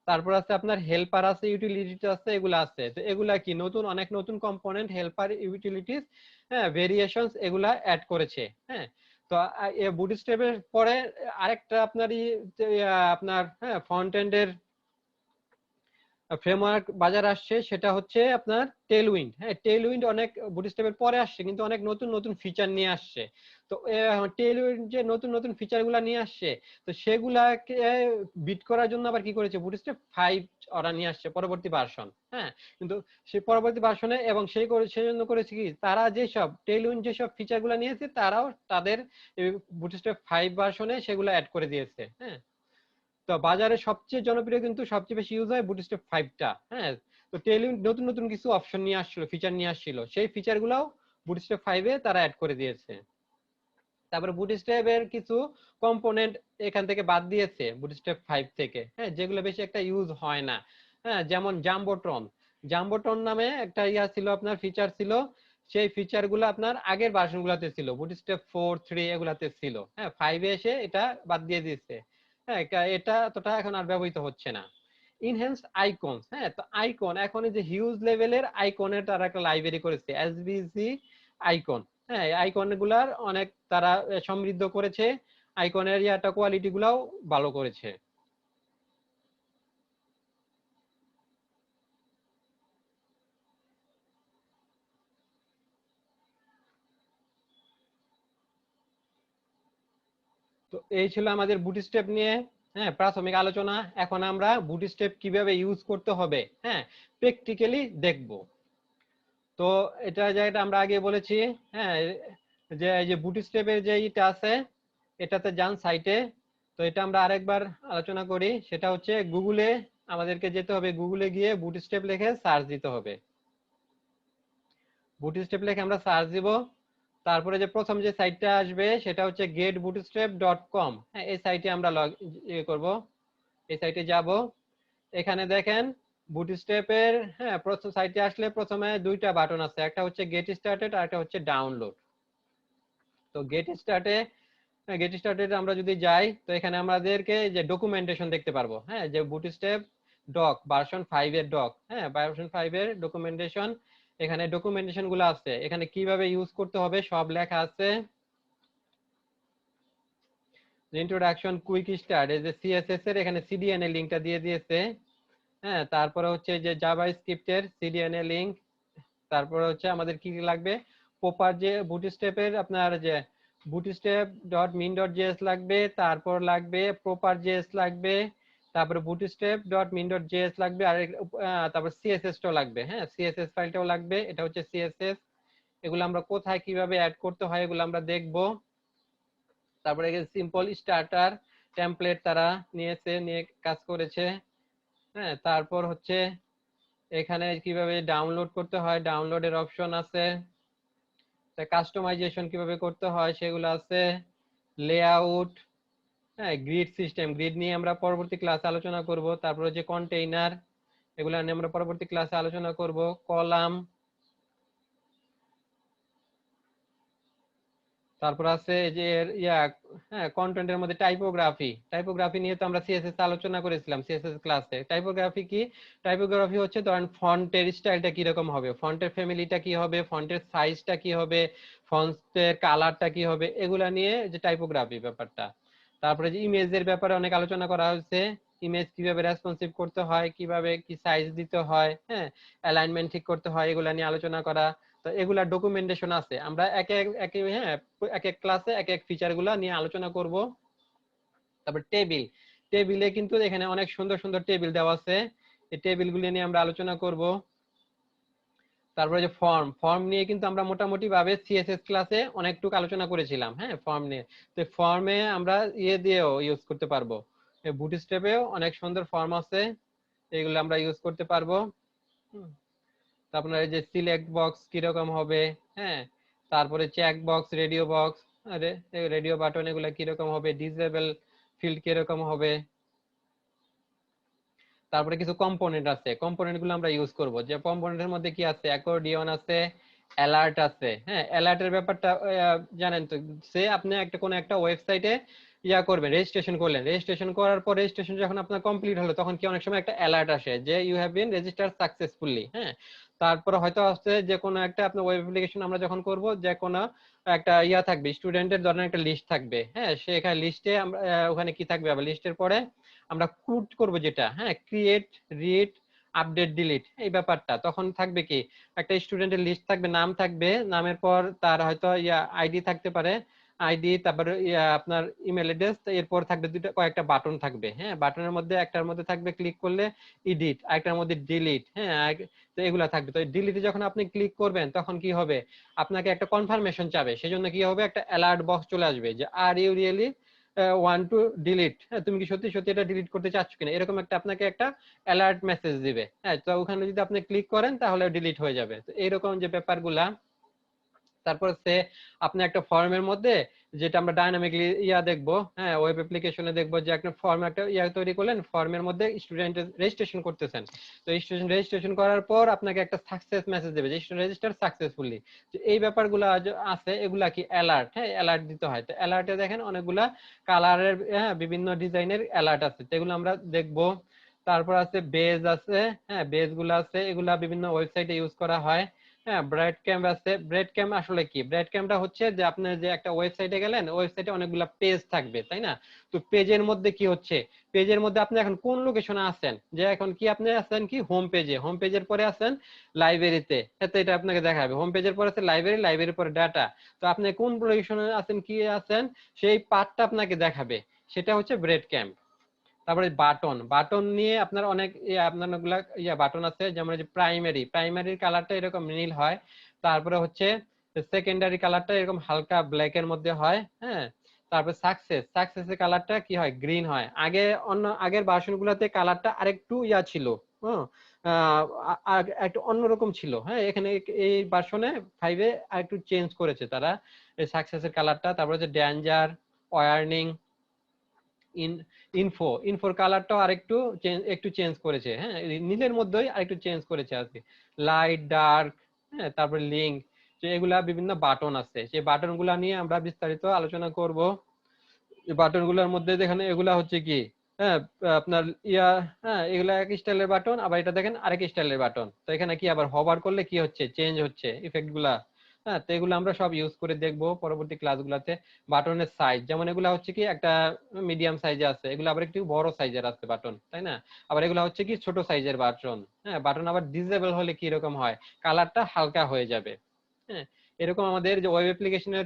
A: তারপর আছে আপনার হেল্পার আছে, ইউটিলিটি আছে, এগুলা আছে। তো এগুলা কি নতুন, অনেক নতুন কম্পোনেন্ট, হেল্পার, ইউটিলিটিস, হ্যাঁ, ভেরিয়েশনস এগুলা অ্যাড করেছে। হ্যাঁ, তো বুটস্ট্র্যাপের পরে আরেকটা আপনার আপনার হ্যাঁ ফ্রন্ট এন্ডের ফ্রেমওয়ার্ক বাজার আসছে, সেটা হচ্ছে আপনার টেলউইন্ড। হ্যাঁ, টেলউইন্ড অনেক বুটস্ট্র্যাপের পরে আসছে, কিন্তু অনেক নতুন নতুন ফিচার নিয়ে আসছে। তো টেলউইন্ড যে নতুন নতুন ফিচারগুলো নিয়ে আসছে, তো সেগুলাকে বিট করার জন্য আবার কি করেছে, বুটস্ট্র্যাপ 5 ওরা নিয়ে আসছে পরবর্তী ভার্সন। হ্যাঁ, কিন্তু সেই পরবর্তী ভার্সনে এবং সেই জন্য করেছে কি, তারা যেসব টেলউইন্ড যেসব ফিচারগুলো নিয়েছে তারাও তাদের বুটস্ট্র্যাপ 5 ভার্সনে সেগুলো অ্যাড করে দিয়েছে। হ্যাঁ, তো বাজারে সবচেয়ে জনপ্রিয় কিন্তু সবচেয়ে বেশি ইউজ হয় বুটস্ট্র্যাপ 5 টা। হ্যাঁ, তো টেলউইন্ড নতুন নতুন কিছু অপশন নিয়ে আসছিল, ফিচার নিয়ে আসছিল, সেই ফিচার গুলাও বুটস্ট্র্যাপ 5 এ তারা অ্যাড করে দিয়েছে। তারপরে বুটস্ট্র্যাপ এর কিছু কম্পোনেন্ট এখান থেকে বাদ দিয়েছে বুটস্ট্র্যাপ 5 থেকে, হ্যাঁ, যেগুলো বেশি একটা ইউজ হয় না। হ্যাঁ, যেমন জাম্বোট্রন, জাম্বোট্রন নামে একটা ছিল, আপনার ফিচার ছিল, সেই ফিচার গুলো আপনার আগের ভার্সন গুলাতে ছিল, বুটস্ট্র্যাপ 4, 3 এগুলাতে ছিল। হ্যাঁ, 5 এ এসে এটা বাদ দিয়ে দিয়েছে। হ্যাঁ, এটা এতটা এখন আর ব্যবহৃত হচ্ছে না। ইনহ্যান্সড আইকনস, হ্যাঁ, তো আইকন এখন এই যে হিউজ লেভেলের আইকনের তারা একটা লাইব্রেরি করেছে, এসভিজি আইকন। হ্যাঁ আইকন গুলার অনেক তারা সমৃদ্ধ করেছে, আইকনের ইয়াটা কোয়ালিটি গুলাও ভালো করেছে। তো এই ছিল আমাদের বুটস্ট্র্যাপ নিয়ে প্রাথমিক আলোচনা। এখন আমরা বুটস্ট্র্যাপ কিভাবে ইউজ করতে হবে প্র্যাকটিক্যালি দেখব। তো এটা যেটা আমরা আগে বলেছি, হ্যাঁ যে এই যে বুটস্ট্র্যাপের যে এটা আছে এটাতে যান সাইটে। তো এটা আমরা আরেকবার আলোচনা করি, সেটা হচ্ছে গুগলে আমাদেরকে যেতে হবে, গুগলে গিয়ে বুটস্ট্র্যাপ লিখে সার্চ দিতে হবে। বুটস্ট্র্যাপ লিখে আমরা সার্চ দিব, তারপরে যে প্রথম যে সাইটটা আসবে সেটা হচ্ছে getbootstrap.com। হ্যাঁ এই সাইটে আমরা করব, এই সাইটে যাব। এখানে দেখেন বুটস্ট্র্যাপের প্রথম সাইটে আসলে প্রথমে দুইটা বাটন আছে, একটা হচ্ছে গেট স্টার্টেড আর একটা হচ্ছে ডাউনলোড। তো গেট স্টার্টেড আমরা যদি যাই তো এখানে আমাদেরকে যে ডকুমেন্টেশন দেখতে পারবো, যে বুটস্ট্র্যাপ ডক ভার্সন 5 এর ডক, ভার্সন 5 এর ডকুমেন্টেশন। এখানে ডকুমেন্টেশন গুলো আছে, এখানে কিভাবে ইউজ করতে হবে সব লেখা আছে। ইন্ট্রোডাকশন, কুইক স্টার্ট, এই যে সিএসএস এর এখানে সিডিএন এর লিংকটা দিয়ে দিয়েছে। তারপরে হচ্ছে যে জাভাস্ক্রিপ্টের সিডিএন এর লিংক। তারপরে হচ্ছে আমাদের কি লাগবে, প্রপার যে বুটস্ট্র্যাপের আপনার যে bootstrap.min.js লাগবে, তারপর লাগবে proper.js লাগবে, তারপরে bootstrap.min.js লাগবে, আর তারপর সিএসএস টাও লাগবে। সিএসএস ফাইলটাও লাগবে, এটা হচ্ছে সিএসএস। এগুলো আমরা কোথায় কিভাবে অ্যাড করতে হয় এগুলো আমরা দেখব। তারপরে সিম্পল স্টার্টার টেমপ্লেট তারা নিয়ে কাজ করেছে। তারপর হচ্ছে এখানে কিভাবে ডাউনলোড করতে হয়, ডাউনলোডের অপশন আছে। কাস্টমাইজেশন কিভাবে করতে হয় সেগুলো আছে, লেআউট, গ্রিড সিস্টেম, গ্রিড নিয়ে আমরা পরবর্তী ক্লাসে আলোচনা করব। তারপর হচ্ছে কন্টেইনার, এগুলো নিয়ে আমরা পরবর্তী ক্লাসে আলোচনা করব। কলাম, তারপর আছে যে কন্টেন্টের মধ্যে টাইপোগ্রাফি নিয়ে তো আমরা সিএসএস আলোচনা করেছিলাম সিএসএস ক্লাসে। টাইপোগ্রাফি কি, টাইপোগ্রাফি হচ্ছে ধরেন ফন্টের স্টাইলটা কি রকম হবে, ফন্টের ফ্যামিলিটা কি হবে, ফন্টের সাইজটা কি হবে, ফন্টের কালারটা কি হবে, এগুলা নিয়ে যে টাইপোগ্রাফি ব্যাপারটা। তারপরে যে ইমেজের ব্যাপারে অনেক আলোচনা করা হয়েছে, ইমেজ কিভাবে রেসপন্সিভ করতে হয়, কিভাবে কি সাইজ দিতে হয়, অ্যালাইনমেন্ট ঠিক করতে হয়, এগুলা নিয়ে আলোচনা করা। তো এগুলা ডকুমেন্টেশন আছে, আমরা এক এক ক্লাসে এক এক ফিচার গুলা নিয়ে আলোচনা করব। তারপর টেবিলে কিন্তু এখানে অনেক সুন্দর সুন্দর টেবিল দেওয়া আছে, এই টেবিল গুলি নিয়ে আমরা আলোচনা করব। তারপরে যে ফর্ম নিয়ে কিন্তু আমরা মোটামুটি ভাবে সিএসএস ক্লাসে অনেকটুকু আলোচনা করেছিলাম। ফর্ম নিয়ে, তো ফর্মে আমরা দিয়েও ইউজ করতে পারবো। বুটস্ট্র্যাপেও অনেক সুন্দর ফর্ম আছে, এগুলো আমরা ইউজ করতে পারবো। আপনার এই যে সিলেক্ট বক্স কিরকম হবে, তারপরে চেক বক্স, রেডিও বাটন এগুলো কিরকম হবে, ডিসেবল ফিল্ড কিরকম হবে। তারপরে কিছু কম্পোনেন্ট আছে, কম্পোনেন্ট গুলো আমরা ইউজ করব। যে কম্পোনেন্টের মধ্যে কি আছে, অ্যাকর্ডিয়ন আছে, অ্যালার্ট আছে। অ্যালার্টের ব্যাপারটা জানেন তো, সে আপনি কোনো একটা ওয়েবসাইটে করবেন, রেজিস্ট্রেশন করলেন, রেজিস্ট্রেশন করার পর রেজিস্ট্রেশন যখন আপনার কমপ্লিট হলো তখন কি অনেক সময় একটা অ্যালার্ট আসে যে you have been registered successfully. তারপর হয়তো আসছে যে কোনো একটা আপনার ওয়েব অ্যাপ্লিকেশন আমরা যখন করব, যে কোনো একটা থাকবে, স্টুডেন্টের ধরনের একটা লিস্ট থাকবে। সেখানে লিস্টে আমরা ওখানে কি থাকবে, আবার লিস্টের পরে আমরা ক্রুড করব যেটা, ক্রিয়েট, রিড, আপডেট, ডিলিট, এই ব্যাপারটা তখন থাকবে কি একটা স্টুডেন্টের লিস্ট থাকবে, নাম থাকবে, নামের পর তার হয়তো আইডি থাকতে পারে, আইডি, তারপর আপনার ইমেল অ্যাড্রেস, এরপর থাকবে কয়েকটা বাটন থাকবে। বাটনের মধ্যে একটার মধ্যে থাকবে ক্লিক করলে এডিট, আরেকটার মধ্যে ডিলিট। তো এগুলা থাকবে। তো ডিলিটে যখন আপনি ক্লিক করবেন তখন কি হবে, আপনাকে একটা কনফার্মেশন চাবে, সেজন্য কি হবে, একটা অ্যালার্ট বক্স চলে আসবে যে are you really want to delete, তুমি কি সত্যি সত্যি এটা ডিলিট করতে চাচ্ছ কিনা, এরকম একটা আপনাকে একটা অ্যালার্ট মেসেজ দিবে। তো ওখানে যদি আপনি ক্লিক করেন তাহলে ডিলিট হয়ে যাবে। তো এইরকম যে ব্যাপারগুলা। তারপর সে আপনি একটা ফর্মের মধ্যে, যেটা আমরা ডাইনামিকলি দেখবো, ওয়েব অ্যাপ্লিকেশনে দেখবো, যে একটা ফর্ম একটা তৈরি করলেন, ফর্মের মধ্যে স্টুডেন্ট রেজিস্ট্রেশন করতেছেন। তো স্টুডেন্ট রেজিস্ট্রেশন করার পর আপনাকে একটা সাকসেস মেসেজ দেবে যে স্টুডেন্ট রেজিস্টার সাকসেসফুলি। তো এই ব্যাপারগুলো আছে, এগুলা কি অ্যালার্ট, অ্যালার্ট দিতে হয়। তো অ্যালার্টে দেখেন অনেকগুলা কালারের, বিভিন্ন ডিজাইনের অ্যালার্ট আছে, তো এগুলো আমরা দেখবো। তারপর আছে বেজ আছে, বেজ গুলো আছে, এগুলা বিভিন্ন ওয়েবসাইটে ইউজ করা হয়। হ্যাঁ, ব্রেড ক্যাম্প আছে। ব্রেড ক্যাম্প আসলে কি? ব্রেড ক্যাম্পটা হচ্ছে যে আপনি যে একটা ওয়েবসাইটে গেলেন, ওয়েবসাইটে অনেকগুলো পেজ থাকবে, তাই না? তো পেজের মধ্যে কি হচ্ছে, পেজের মধ্যে আপনি এখন কোন লোকেশনে আছেন, যে এখন কি আপনি আছেন কি হোম পেজে, হোম পেজের পরে আছেন লাইব্রেরিতে, তো এটা আপনাকে দেখাবে। হোম পেজের পরে আছে লাইব্রেরি, লাইব্রেরির পরে ডাটা। তো আপনি কোন লোকেশনে আছেন, কি আছেন, সেই পার্টটা আপনাকে দেখাবে। সেটা হচ্ছে ব্রেড ক্যাম্প। তারপরে বাটন, বাটন নিয়ে আপনার অনেক আপনার অনেকগুলা বাটন আছে, যেমন যে প্রাইমারির কালারটা এরকম নীল হয়। তারপরে হচ্ছে সেকেন্ডারি কালারটা এরকম হালকা ব্ল্যাক এর মধ্যে হয়। হ্যাঁ, তারপরে সাকসেসের কালারটা কি হয়, গ্রিন হয়। আগের ভার্সন গুলাতে কালারটা আরেকটু ছিল, হ্যাঁ, একটু অন্যরকম ছিল। হ্যাঁ, এখানে এই ভার্সনে 5-এ আরেকটু চেঞ্জ করেছে তারা এই সাকসেসের কালারটা। তারপরে হচ্ছে ডেঞ্জার, ওয়ার্নিং, ইনফোর কালারটাও আরেকটু একটু চেঞ্জ করেছে। হ্যাঁ, নীলের মধ্যেই আরেকটু চেঞ্জ করেছে আর কি। লাইট, ডার্ক, হ্যাঁ, তারপরে লিঙ্ক, যে এগুলা বিভিন্ন বাটন আছে, সেই বাটন গুলা নিয়ে আমরা বিস্তারিত আলোচনা করব। বাটন গুলোর মধ্যে দেখেন এগুলা হচ্ছে কি, হ্যাঁ, আপনার হ্যাঁ, এগুলা এক স্টাইলের বাটন, আবার এটা দেখেন আরেক স্টাইলের বাটন। তো এখানে কি আবার হভার করলে কি হচ্ছে, চেঞ্জ হচ্ছে ইফেক্ট গুলা। হ্যাঁ, তো এগুলো আমরা সব ইউজ করে দেখবো পরবর্তী ক্লাসগুলোতে। বাটনের সাইজ, যেমন এগুলা হচ্ছে কি একটা মিডিয়াম সাইজে আছে, এগুলো আবার একটু বড় সাইজের আছে বাটন, তাই না? আবার এগুলা হচ্ছে কি ছোট সাইজের বাটন। হ্যাঁ, বাটন আবার ডিসেবল হলে কি রকম হয়, কালারটা হালকা হয়ে যাবে। হ্যাঁ, এরকম আমাদের যে ওয়েব অ্যাপ্লিকেশনের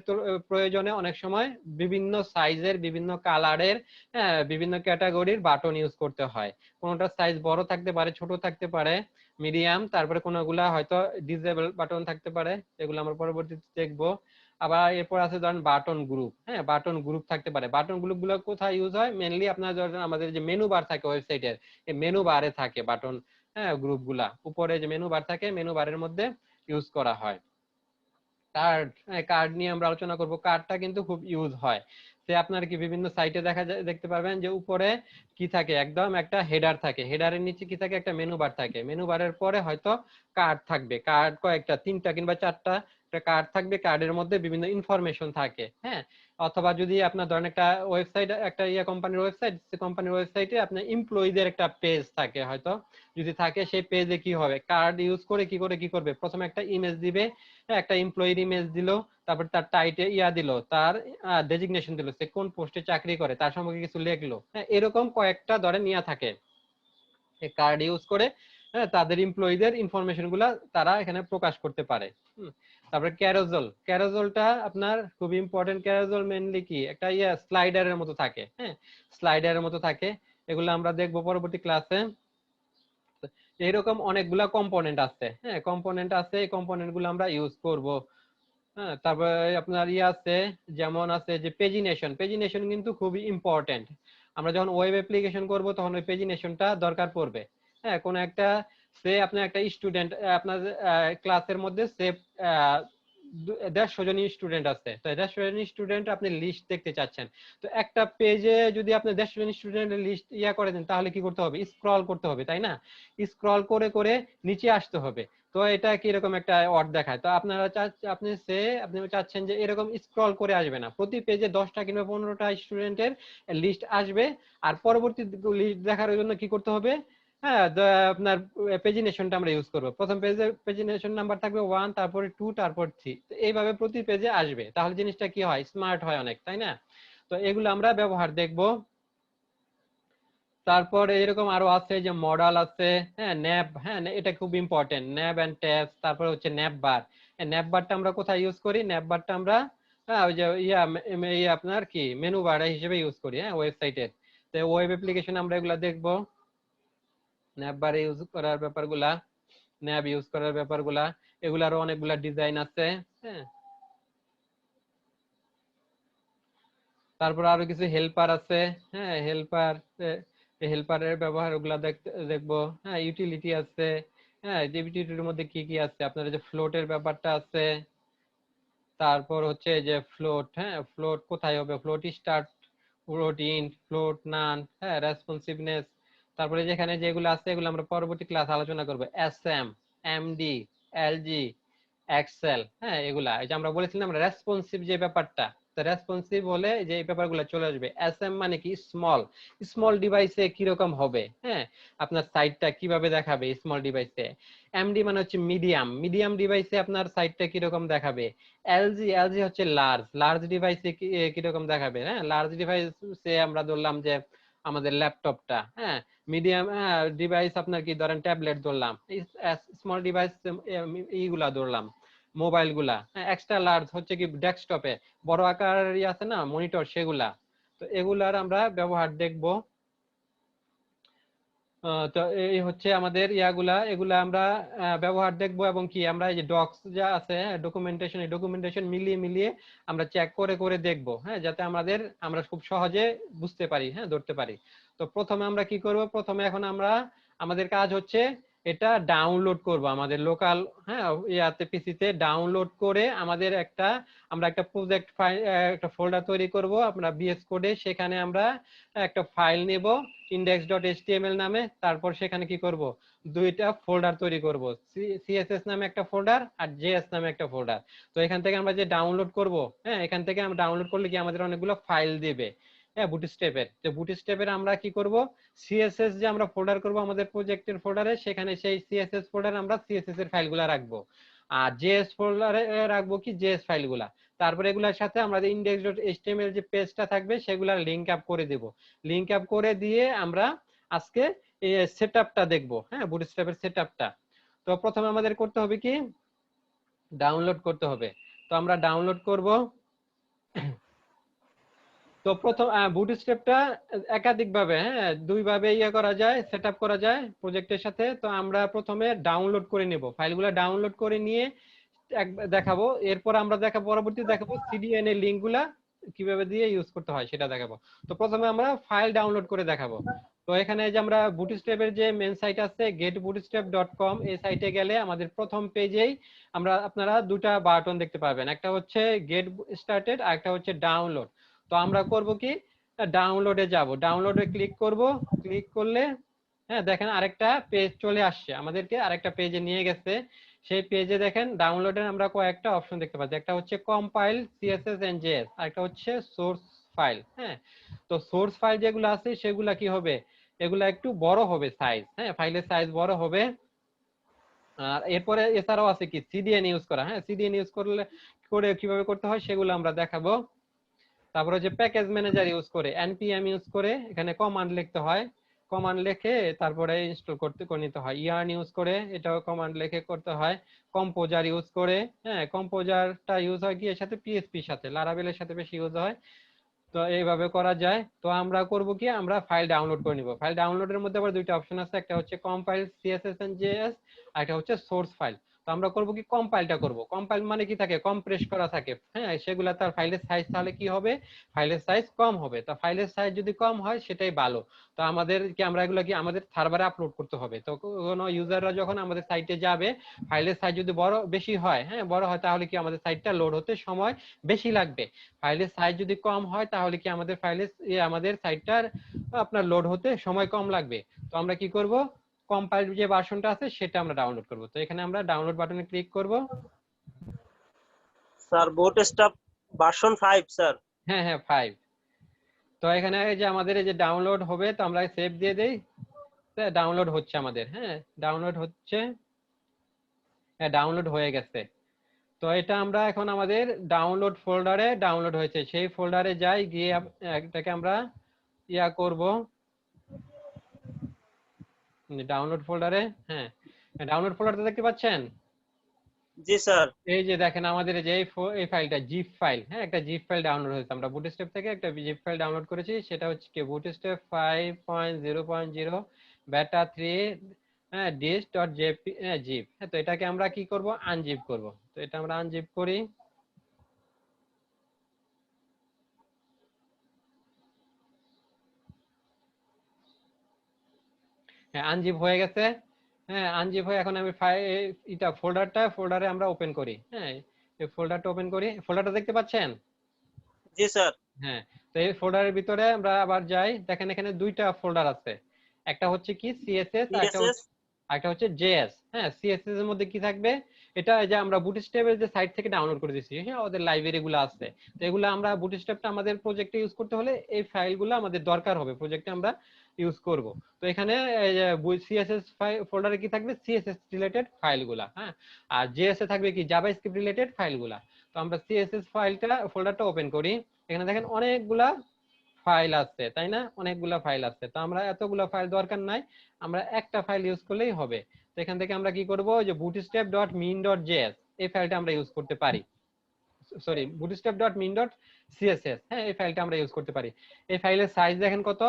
A: প্রয়োজনে অনেক সময় বিভিন্ন সাইজের, বিভিন্ন কালারের, হ্যাঁ, বিভিন্ন ক্যাটাগরির বাটন ইউজ করতে হয়। কোনোটা সাইজ বড় থাকতে পারে, ছোট থাকতে পারে, মিডিয়াম, তারপরে কোনোগুলা হয়তো ডিসেবল বাটন থাকতে পারে, এগুলো আমরা পরবর্তীতে দেখবো। আবার এরপর আছে ধরেন বাটন গ্রুপ। হ্যাঁ, বাটন গ্রুপ থাকতে পারে। বাটন গ্রুপ গুলো কোথায় ইউজ হয়, মেনলি আপনার ধরেন আমাদের যে মেনু বার থাকে ওয়েবসাইটের, এই মেনু বারে থাকে বাটন, হ্যাঁ, গ্রুপ গুলা উপরে যে মেনু বার থাকে, মেনু বারের মধ্যে ইউজ করা হয়। কার্ড, হ্যাঁ, কার্ড নিয়ে আমরা আলোচনা করব। কার্ডটা কিন্তু খুব ইউজ হয়। সে আপনার কি বিভিন্ন সাইটে দেখা যায়, দেখতে পারবেন যে উপরে কি থাকে, একদম একটা হেডার থাকে, হেডারের নিচে কি থাকে, একটা মেনু বার থাকে, মেনু বারের পরে হয়তো কার্ড থাকবে, কার্ড কয়েকটা, 3টা কিংবা 4টা একটা কার্ড থাকবে, কার্ডের মধ্যে বিভিন্ন ইনফরমেশন থাকে। হ্যাঁ, অথবা যদি আপনার ধরেন একটা ওয়েবসাইট, একটা কোম্পানির ওয়েবসাইট, সে কোম্পানির ওয়েবসাইটে আপনার এমপ্লয়ীদের একটা পেজ থাকে হয়তো, যদি থাকে সেই পেজে কি হবে, কার্ড ইউজ করে কি করবে, প্রথমে একটা ইমেজ দিবে, একটা এমপ্লয়ির ইমেজ দিল, তারপর তার টাইটেল দিল, তার ডেজিগনেশন দিল, সে কোন পোস্টে চাকরি করে, তার সম্পর্কে কিছু লিখলো। হ্যাঁ, এরকম কয়েকটা ধরে নিয়ে থাকে কার্ড ইউজ করে। হ্যাঁ, তাদের এমপ্লয়ীদের ইনফরমেশন গুলা তারা এখানে প্রকাশ করতে পারে। তারপরে ক্যারোজলটা আপনার খুব ইম্পর্টেন্ট। ক্যারোজল মেনলি কি একটা স্লাইডারের মতো থাকে। হ্যাঁ, স্লাইডারের মতো থাকে, এগুলো আমরা দেখবো পরবর্তী ক্লাসে। এইরকম অনেকগুলা কম্পোনেন্ট আছে। হ্যাঁ, কম্পোনেন্ট আছে, এই কম্পোনেন্ট গুলো আমরা ইউজ করব। হ্যাঁ, তারপরে আপনার আছে, যেমন আছে যে পেজিনেশন। পেজিনেশন কিন্তু খুবই ইম্পর্টেন্ট। আমরা যখন ওয়েব অ্যাপ্লিকেশন করব তখন ওই পেজিনেশনটা দরকার পড়বে। হ্যাঁ, কোন একটা, সে আপনার একটা স্টুডেন্ট, আপনার ক্লাসের মধ্যে সে 150 জন স্টুডেন্ট আছে, তো 150 জন স্টুডেন্ট আপনি লিস্ট দেখতে চাচ্ছেন। তো একটা পেজে যদি আপনি 150 জন স্টুডেন্টের লিস্ট করে দেন, তাহলে কি করতে হবে, স্ক্রল করতে হবে, তাই না? স্ক্রল করে করে নিচে আসতে হবে। তো এটা কি এরকম একটা অড দেখায়। তো আপনি চাচ্ছেন যে এরকম স্ক্রল করে আসবে না, প্রতি পেজে 10টা কিংবা 15টা স্টুডেন্টের লিস্ট আসবে। আর পরবর্তী লিস্ট দেখার জন্য কি করতে হবে, হ্যাঁ, আপনার পেজিনেশনটা আমরা ইউজ করবো। প্রথম পেজে পেজিনেশন নাম্বার থাকবে 1, তারপরে 2, তারপর 3, এইভাবে প্রতি পেজে আসবে। তাহলে জিনিসটা কি হয়, স্মার্ট হয় অনেক, তাই না? তো এগুলো আমরা ব্যবহার দেখবো। তারপরে এরকম আরো আছে যে মডেল আছে, হ্যাঁ, ন্যাব, হ্যাঁ, এটা খুব ইম্পর্টেন্ট, ন্যাব এন্ড ট্যাবস। তারপরে হচ্ছে ন্যাব বার। ন্যাব বারটা আমরা কোথায় ইউজ করি, ন্যাব বারটা আমরা, হ্যাঁ, ওই যে আপনার কি মেনু বার হিসেবে ইউজ করি, হ্যাঁ, ওয়েবসাইটের। তো ওয়েব অ্যাপ্লিকেশন আমরা এগুলা দেখবো, ন্যাব বার ইউজ করার ব্যাপারগুলা, ন্যাব ইউজ করার ব্যাপারগুলা। এগুলারও অনেকগুলা ডিজাইন আছে। হ্যাঁ, তারপর আরো কিছু হেল্পার আছে। হ্যাঁ, হেল্পারের ব্যবহার ওগুলা দেখবো। হ্যাঁ, ইউটিলিটি আছে। হ্যাঁ, ইউটিলিটির মধ্যে কি কি আছে, আপনার যে ফ্লোটের ব্যাপারটা আছে। তারপর হচ্ছে যে ফ্লোট, হ্যাঁ, ফ্লোট কোথায় হবে, float start, float in, float none, হ্যাঁ, রেসপন্সিভনেস। তারপরে যেখানে যেগুলো আছে এগুলো আমরা পরবর্তী ক্লাস আলোচনা করবো। এসএম, এমডি, এলজি, এক্সেল, হ্যাঁ, এগুলা এই যে আমরা বলেছিলাম রেসপন্সিভ যে ব্যাপারটা, তো রেসপন্সিভ হলে যে এই ব্যাপারগুলো চলে আসবে। এসএম মানে কি স্মল, স্মল ডিভাইসে কিরকম হবে, হ্যাঁ আপনার সাইটটা কিভাবে দেখাবে স্মল ডিভাইসে। এমডি মানে হচ্ছে মিডিয়াম, মিডিয়াম ডিভাইসে আপনার সাইটটা কিরকম দেখাবে। এলজি, এলজি হচ্ছে লার্জ, লার্জ ডিভাইসে কিরকম দেখাবে। হ্যাঁ লার্জ ডিভাইসে আমরা ধরলাম যে আমাদের ল্যাপটপটা, হ্যাঁ মিডিয়াম ডিভাইস আপনার কি ধরেন ট্যাবলেট ধরলাম, স্মল ডিভাইস এইগুলা ধরলাম মোবাইল গুলা। এক্সট্রা লার্জ হচ্ছে কি ডেস্কটপে বড় আকার আছে না মনিটর, সেগুলা। তো এগুলার আমরা ব্যবহার দেখবো। তো এই হচ্ছে আমাদের ইয়াগুলা, এগুলা আমরা ব্যবহার দেখবো, এবং কি আমরা এই যে ডক্স যা আছে ডকুমেন্টেশন, এই ডকুমেন্টেশন মিলিয়ে মিলিয়ে আমরা চেক করে করে দেখবো, হ্যাঁ যাতে আমরা খুব সহজে বুঝতে পারি, হ্যাঁ ধরতে পারি। তো প্রথমে আমরা কি করব, প্রথমে এখন আমাদের কাজ হচ্ছে এটা ডাউনলোড করব আমাদের লোকাল, হ্যাঁ ইয়াতে পিসিতে ডাউনলোড করে আমরা একটা প্রজেক্ট ফাইল, একটা ফোল্ডার তৈরি করব আমরা বিএস কোডে। সেখানে আমরা একটা ফাইল নেব index.html নামে, তারপর সেখানে কি করব দুইটা ফোল্ডার তৈরি করব, সিএসএস নামে একটা ফোল্ডার আর জেএস নামে একটা ফোল্ডার। তো এখান থেকে আমরা যে ডাউনলোড করব, হ্যাঁ এখান থেকে আমরা ডাউনলোড করলে কি আমাদের অনেকগুলো ফাইল দিবে, হ্যাঁ বুটস্ট্র্যাপের। তো বুটস্ট্র্যাপের আমরা কি করব, সিএসএস যে আমরা ফোল্ডার করব আমাদের প্রজেক্টের ফোল্ডারে, সেখানে সেই সিএসএস ফোল্ডারে আমরা সিএসএস এর ফাইলগুলো রাখবো, আর জেএস ফোল্ডারে রাখবো কি জেএস ফাইলগুলা। তারপরে এগুলোর সাথে আমাদের index.html যে পেজটা থাকবে সেগুলার লিংক আপ করে দেব। লিংক আপ করে দিয়ে আমরা আজকে এই সেটআপটা দেখবো, হ্যাঁ বুটস্ট্র্যাপের সেটআপটা। তো প্রথমে আমাদের করতে হবে কি ডাউনলোড করতে হবে। তো আমরা ডাউনলোড করব। তো প্রথম বুটস্ট্র্যাপটা একাধিক ভাবে, হ্যাঁ দুই ভাবে করা যায়, সেটআপ করা যায় প্রজেক্টের সাথে। তো আমরা প্রথমে ডাউনলোড করে নেব, ফাইলগুলো ডাউনলোড করে নিয়ে দেখাবো। এরপর আমরা পরবর্তীতে দেখাবো সিডিএন এর লিংকগুলা কিভাবে দিয়ে ইউজ করতে হয় সেটা দেখাবো। তো প্রথমে আমরা ফাইল ডাউনলোড করে দেখাবো। তো এখানে যে আমরা বুটস্ট্র্যাপের যে মেন সাইট আছে getbootstrap.com, এই সাইটে গেলে আমাদের প্রথম পেজেই আপনারা দুটা বাটন দেখতে পাবেন, একটা হচ্ছে গেট স্টার্টেড আর একটা হচ্ছে ডাউনলোড। তো আমরা করব কি ডাউনলোডে যাব, ডাউনলোডে ক্লিক করব। ক্লিক করলে হ্যাঁ দেখেন আরেকটা পেজ চলে আসছে, আমাদেরকে আরেকটা পেজে নিয়ে গেছে। সেই পেজে দেখেন ডাউনলোডের আমরা কয়েকটা অপশন দেখতে পাচ্ছি, একটা হচ্ছে কম্পাইল সিএসএস এন্ড জেএস, আর একটা হচ্ছে সোর্স ফাইল। হ্যাঁ তো সোর্স ফাইল যেগুলো আছে সেগুলা কি হবে, এগুলা একটু বড় হবে সাইজ, হ্যাঁ ফাইলের সাইজ বড় হবে। আর এরপরে এছাড়াও আছে কি সিডিএন ইউজ করা, হ্যাঁ সিডিএন ইউজ করে কিভাবে করতে হয় সেগুলো আমরা দেখাবো। তারপরে যে প্যাকেজ ম্যানেজার ইউজ করে npm ইউজ করে এখানে কমান্ড লিখতে হয়, কমান্ড লিখে তারপরে ইনস্টল করে নিতে হয়। ইয়ার্ন ইউজ করে এটাও কমান্ড লিখে করতে হয়। কম্পোজার ইউজ করে, হ্যাঁ কম্পোজারটা ইউজ হয় কি এর সাথে পিএইচপির সাথে, লারাভেলের সাথে বেশি ইউজ হয়। তো এইভাবে করা যায়। তো আমরা করব কি আমরা ফাইল ডাউনলোড করে নিব। ফাইল ডাউনলোডের মধ্যে আবার দুইটা অপশন আছে, একটা হচ্ছে কম্পাইল সিএসএস এন্ড জেএস আর একটা হচ্ছে সোর্স ফাইল। তো আমরা করব কি কম্পাইলটা করব। কম্পাইল মানে কি থাকে কম্প্রেস করা থাকে, হ্যাঁ সেগুলা তার ফাইলের সাইজ তাহলে কি হবে ফাইলের সাইজ কম হবে। তো ফাইলের সাইজ যদি কম হয় সেটাই ভালো। তো আমাদের কি আমরা এগুলা কি আমাদের সার্ভারে আপলোড করতে হবে। তো কোনো ইউজাররা যখন আমাদের সাইটে যাবে ফাইলের সাইজ যদি বেশি হয়, হ্যাঁ বড় হয়, তাহলে কি আমাদের সাইটটা লোড হতে সময় বেশি লাগবে। ফাইলের সাইজ যদি কম হয় তাহলে কি আমাদের সাইটটার আপনার লোড হতে সময় কম লাগবে। তো আমরা কি করব কম্পাইল যে ভার্সনটা আছে সেটা আমরা ডাউনলোড করব। তো এখানে আমরা ডাউনলোড বাটনে ক্লিক করব।
B: Sir bootstrap version 5 sir.
A: হ্যাঁ হ্যাঁ 5। তো এখানে এই যে আমাদের এই যে ডাউনলোড হবে, তো আমরা সেভ দিয়ে দেই। ডাউনলোড হচ্ছে আমাদের, হ্যাঁ ডাউনলোড হচ্ছে, হ্যাঁ ডাউনলোড হয়ে গেছে। তো এটা আমরা এখন আমাদের ডাউনলোড ফোল্ডারে ডাউনলোড হয়েছে, সেই ফোল্ডারে যাই, গিয়ে এটাকে আমরা করব ডাউনলোড ফোল্ডারে। হ্যাঁ ডাউনলোড ফোল্ডারটা দেখতে পাচ্ছেন?
B: জি স্যার।
A: এই যে দেখেন আমাদের যে এই ফাইলটা জিপ ফাইল, হ্যাঁ একটা জিপ ফাইল ডাউনলোড হয়েছে। আমরা বুটস্ট্র্যাপ থেকে একটা জিপ ফাইল ডাউনলোড করেছি, সেটা হচ্ছে কি বুটস্ট্র্যাপ 5.0.0 বেটা 3 হ্যাঁ disk.jp জিপ। হ্যাঁ তো এটাকে আমরা কি করব আনজিপ করব। তো এটা আমরা আনজিপ করি। হ্যাঁ আনজিপ হয়ে গেছে। হ্যাঁ আনজিপ হয়ে এখন আমি ফোল্ডারে আমরা ওপেন করি। হ্যাঁ এই ফোল্ডারটা ওপেন করি, ফোল্ডারটা দেখতে পাচ্ছেন?
B: জি স্যার।
A: হ্যাঁ তো এই ফোল্ডারের ভিতরে আমরা আবার যাই, দেখেন এখানে দুইটা ফোল্ডার আছে, একটা হচ্ছে কি সিএসএস আর একটা
B: সিএসএস।
A: হচ্ছে জেএস। হ্যাঁ সিএসএস এর মধ্যে কি থাকবে এটা যে আমরা বুটস্ট্র্যাপের যে সাইট থেকে ডাউনলোড করে দিয়েছি, হ্যাঁ ওদের লাইব্রেরি গুলো আছে, তো এগুলো আমরা বুটস্ট্র্যাপটা আমাদের প্রজেক্টে ইউজ করতে হলে এই ফাইলগুলো আমাদের দরকার হবে, প্রজেক্টে আমরা ইউজ করব। তো এখানে সিএসএস ফোল্ডারে কি থাকবে, সিএসএস রিলেটেড ফাইলগুলা, হ্যাঁ, আর জেএস এ থাকবে কি জাভাস্ক্রিপ্ট রিলেটেড ফাইলগুলা। তো আমরা সিএসএস ফোল্ডারটা ওপেন করি, এখানে দেখেন অনেকগুলা ফাইল আছে, তাই না, অনেকগুলা ফাইল আছে। তো আমরা এতগুলা ফাইল দরকার নাই, আমরা একটা ফাইল ইউজ করলেই হবে। তো এখান থেকে আমরা কি করব, যে bootstrap.min.js এই ফাইলটা আমরা ইউজ করতে পারি, সরি bootstrap.min.css, হ্যাঁ এই ফাইলটা আমরা ইউজ করতে পারি। এই ফাইলের সাইজ দেখেন কত,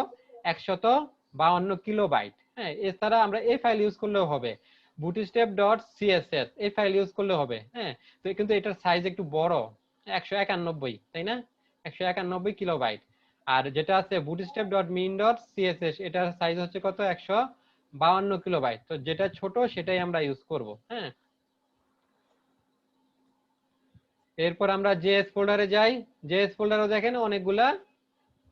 A: 152 কিলোবাইট। হ্যাঁ, এছাড়া আমরা এই ফাইল ইউজ করলেও হবে, bootstrap.css এই ফাইল ইউজ করলেও হবে। হ্যাঁ, তো কিন্তু এটার সাইজ একটু বড়, 191, তাই না, 191 কিলোবাইট। আর যেটা আছে bootstrap.min.css এটার সাইজ হচ্ছে কত, 152 কিলোবাইট। তো যেটা ছোট সেটাই আমরা ইউজ করব। হ্যাঁ, এরপর আমরা জেএস ফোল্ডারে যাই, জেএস ফোল্ডারে দেখেন অনেকগুলা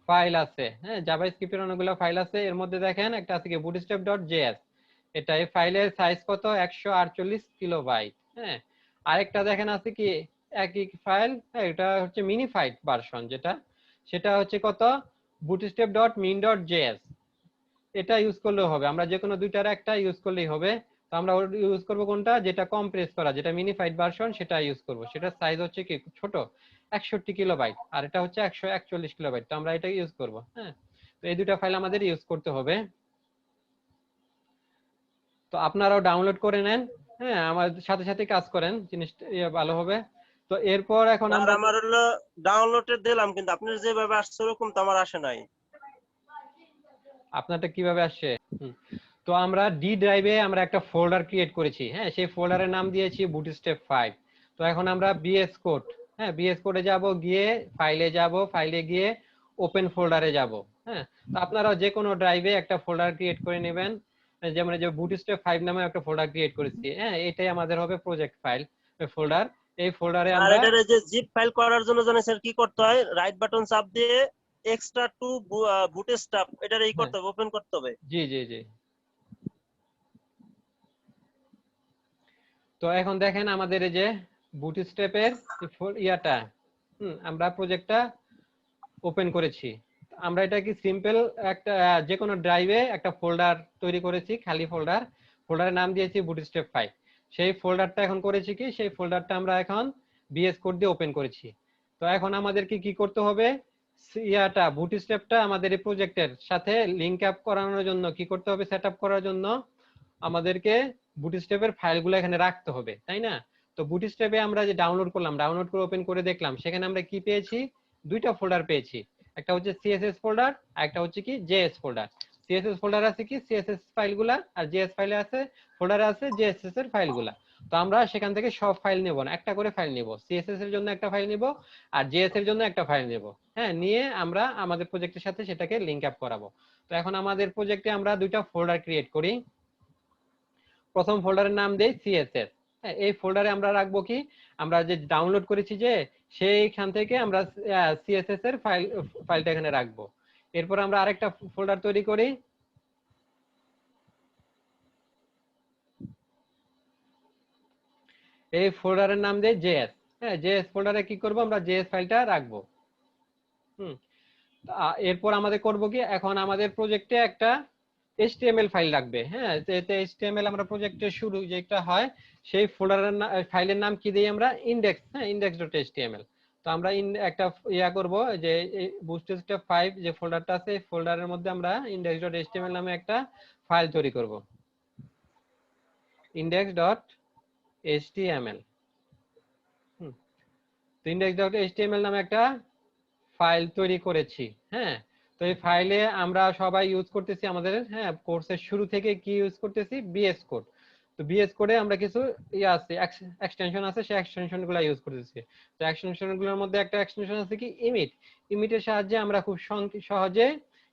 A: ফাইল আছে, হ্যাঁ জাভাস্ক্রিপ্টের অনেকগুলা ফাইল আছে। এর মধ্যে দেখেন একটা আছে কি bootstrap.js, এটা এই ফাইলের সাইজ কত, 148 কিলোবাইট। হ্যাঁ, আরেকটা দেখেন আছে কি একই ফাইল, হ্যাঁ এটা হচ্ছে মিনিফাইড ভার্সন, যেটা সেটা হচ্ছে কত, bootstrap.min.js এটা ইউজ করলেও হবে, আমরা যে কোনো দুইটার একটা ইউজ করলেই হবে। তো আমরা ইউজ করব কোনটা, যেটা কম্প্রেস করা, যেটা মিনিফাইড ভার্সন সেটা ইউজ করব। সেটার সাইজ হচ্ছে কি ছোট, 61 কিলোবাইট, আর এটা হচ্ছে 141 কিলোবাইট। তো আমরা এটা ইউজ করব। হ্যাঁ, তো এই দুটা ফাইল আমাদের ইউজ করতে হবে। তো আপনারাও ডাউনলোড করে নেন, হ্যাঁ আমার সাথে সাথে কাজ করেন, জিনিসটা ভালো হবে। তো এরপর এখন
B: স্যার
A: আমরা,
B: আমার হলো ডাউনলোডে দিলাম, কিন্তু আপনার যেভাবে আসছে ওরকম তো আমার আসে নাই।
A: আপনারটা কিভাবে আসছে? তো আমরা ডি ড্রাইভে আমরা একটা ফোল্ডার ক্রিয়েট করেছি, হ্যাঁ সেই ফোল্ডারের নাম দিয়েছি বুটস্ট্র্যাপ 5। তো এখন আমরা বিএস কোড, হ্যাঁ বিএস কোডে যাব, গিয়ে ফাইলে যাব, ফাইলে গিয়ে ওপেন ফোল্ডারে যাব। হ্যাঁ, তো আপনারা যে কোনো ড্রাইভে একটা ফোল্ডার ক্রিয়েট করে নেবেন, যেমন যে বুটস্ট্র্যাপ 5 নামে একটা ফোল্ডার ক্রিয়েট করেছি, হ্যাঁ এটাই আমাদের হবে প্রজেক্ট ফাইল ফোল্ডার। এই ফোল্ডারে
B: আর
A: আমরা,
B: এটার যে জিপ ফাইল করার জন্য জানেন স্যার কি করতে হয়, রাইট বাটন চাপ দিয়ে এক্সট্রা টু বুটস্ট্র্যাপ এটার এই
A: হ্যাঁ
B: করতে হবে, ওপেন করতে হবে।
A: জি জি জি। তো এখন দেখেন আমাদের এই যে বুটস্ট্র্যাপের ইয়াটা, আমরা প্রজেক্টটা ওপেন করেছি। আমরা এটা কি সিম্পল একটা যে কোনো ড্রাইভে একটা ফোল্ডার তৈরি করেছি, খালি ফোল্ডার, ফোল্ডারের নাম দিয়েছি বুটস্ট্র্যাপ 5। সেই ফোল্ডারটা এখন করেছি কি, সেই ফোল্ডারটা আমরা এখন বিএস কোড দিয়ে ওপেন করেছি। তো এখন আমাদেরকে কি করতে হবে, ইয়াটা বুটস্ট্র্যাপটা আমাদের এই প্রজেক্টের সাথে লিংক আপ করানোর জন্য কি করতে হবে, সেট আপ করার জন্য আমাদেরকে বুটস্ট্র্যাপের ফাইলগুলো এখানে রাখতে হবে, তাই না। তো বুটস্ট্র্যাপে আমরা যে ডাউনলোড করলাম, ডাউনলোড করে ওপেন করে দেখলাম, সেখানে আমরা কি পেয়েছি, দুইটা ফোল্ডার পেয়েছি, একটা হচ্ছে সিএসএস ফোল্ডার আর একটা হচ্ছে কি জেএস ফোল্ডার। সিএসএস ফোল্ডার আছে কি সিএসএস ফাইলগুলা, আর জেএস ফাইলে আছে ফোল্ডারে আছে জেএসএস এর ফাইলগুলা। তো আমরা সেখান থেকে সব ফাইল নেব না, একটা করে ফাইল নেব, সিএসএস এর জন্য একটা ফাইল নেব আর জেএস এর জন্য একটা ফাইল নেব। হ্যাঁ, নিয়ে আমরা আমাদের প্রজেক্টের সাথে সেটাকে লিংক আপ করাবো। তো এখন আমাদের প্রজেক্টে আমরা দুইটা ফোল্ডার ক্রিয়েট করি। প্রথম ফোল্ডারের নাম দেই সিএসএস। হ্যাঁ, এই ফোল্ডারে আমরা রাখবো কি, আমরা যে ডাউনলোড করেছি যে সেইখান থেকে আমরা সিএসএস এর ফাইলটা এখানে রাখবো। এরপর আমরা আরেকটা ফোল্ডার তৈরি করি, এই ফোল্ডারের নাম দেই জেএস। হ্যাঁ, জেএস ফোল্ডারে কি করব, আমরা জেএস ফাইলটা রাখবো। হুম, এরপর আমাদের করব কি, এখন আমাদের প্রজেক্টে একটা HTML ফাইল লাগবে। হ্যাঁ, এতে HTML আমরা প্রজেক্টের শুরু যেটা হয় সেই ফোল্ডারের ফাইলের নাম কি দেই আমরা, ইনডেক্স, হ্যাঁ index.html। তো আমরা একটা ইয়া করব, যে বুটস্ট্র্যাপ 5 যে ফোল্ডারটা আছে এই ফোল্ডারের মধ্যে আমরা index.html নামে একটা ফাইল তৈরি করব, index.html। তো index.html নামে একটা ফাইল তৈরি করেছি। হ্যাঁ, তো এই ফাইলে আমরা সবাই ইউজ করতেছি আমাদের, হ্যাঁ কোর্সের শুরু থেকে কি ইউজ করতেছি, বিএস কোড। তো বিএস কোডে আমরা কিছু ইয়ে আছে, এক্সটেনশন আছে, সেই এক্সটেনশন গুলো ইউজ করতেছি। তো এক্সটেনশন গুলোর মধ্যে একটা এক্সটেনশন আছে কি ইমিট। ইমিটের সাহায্যে আমরা খুব সহজে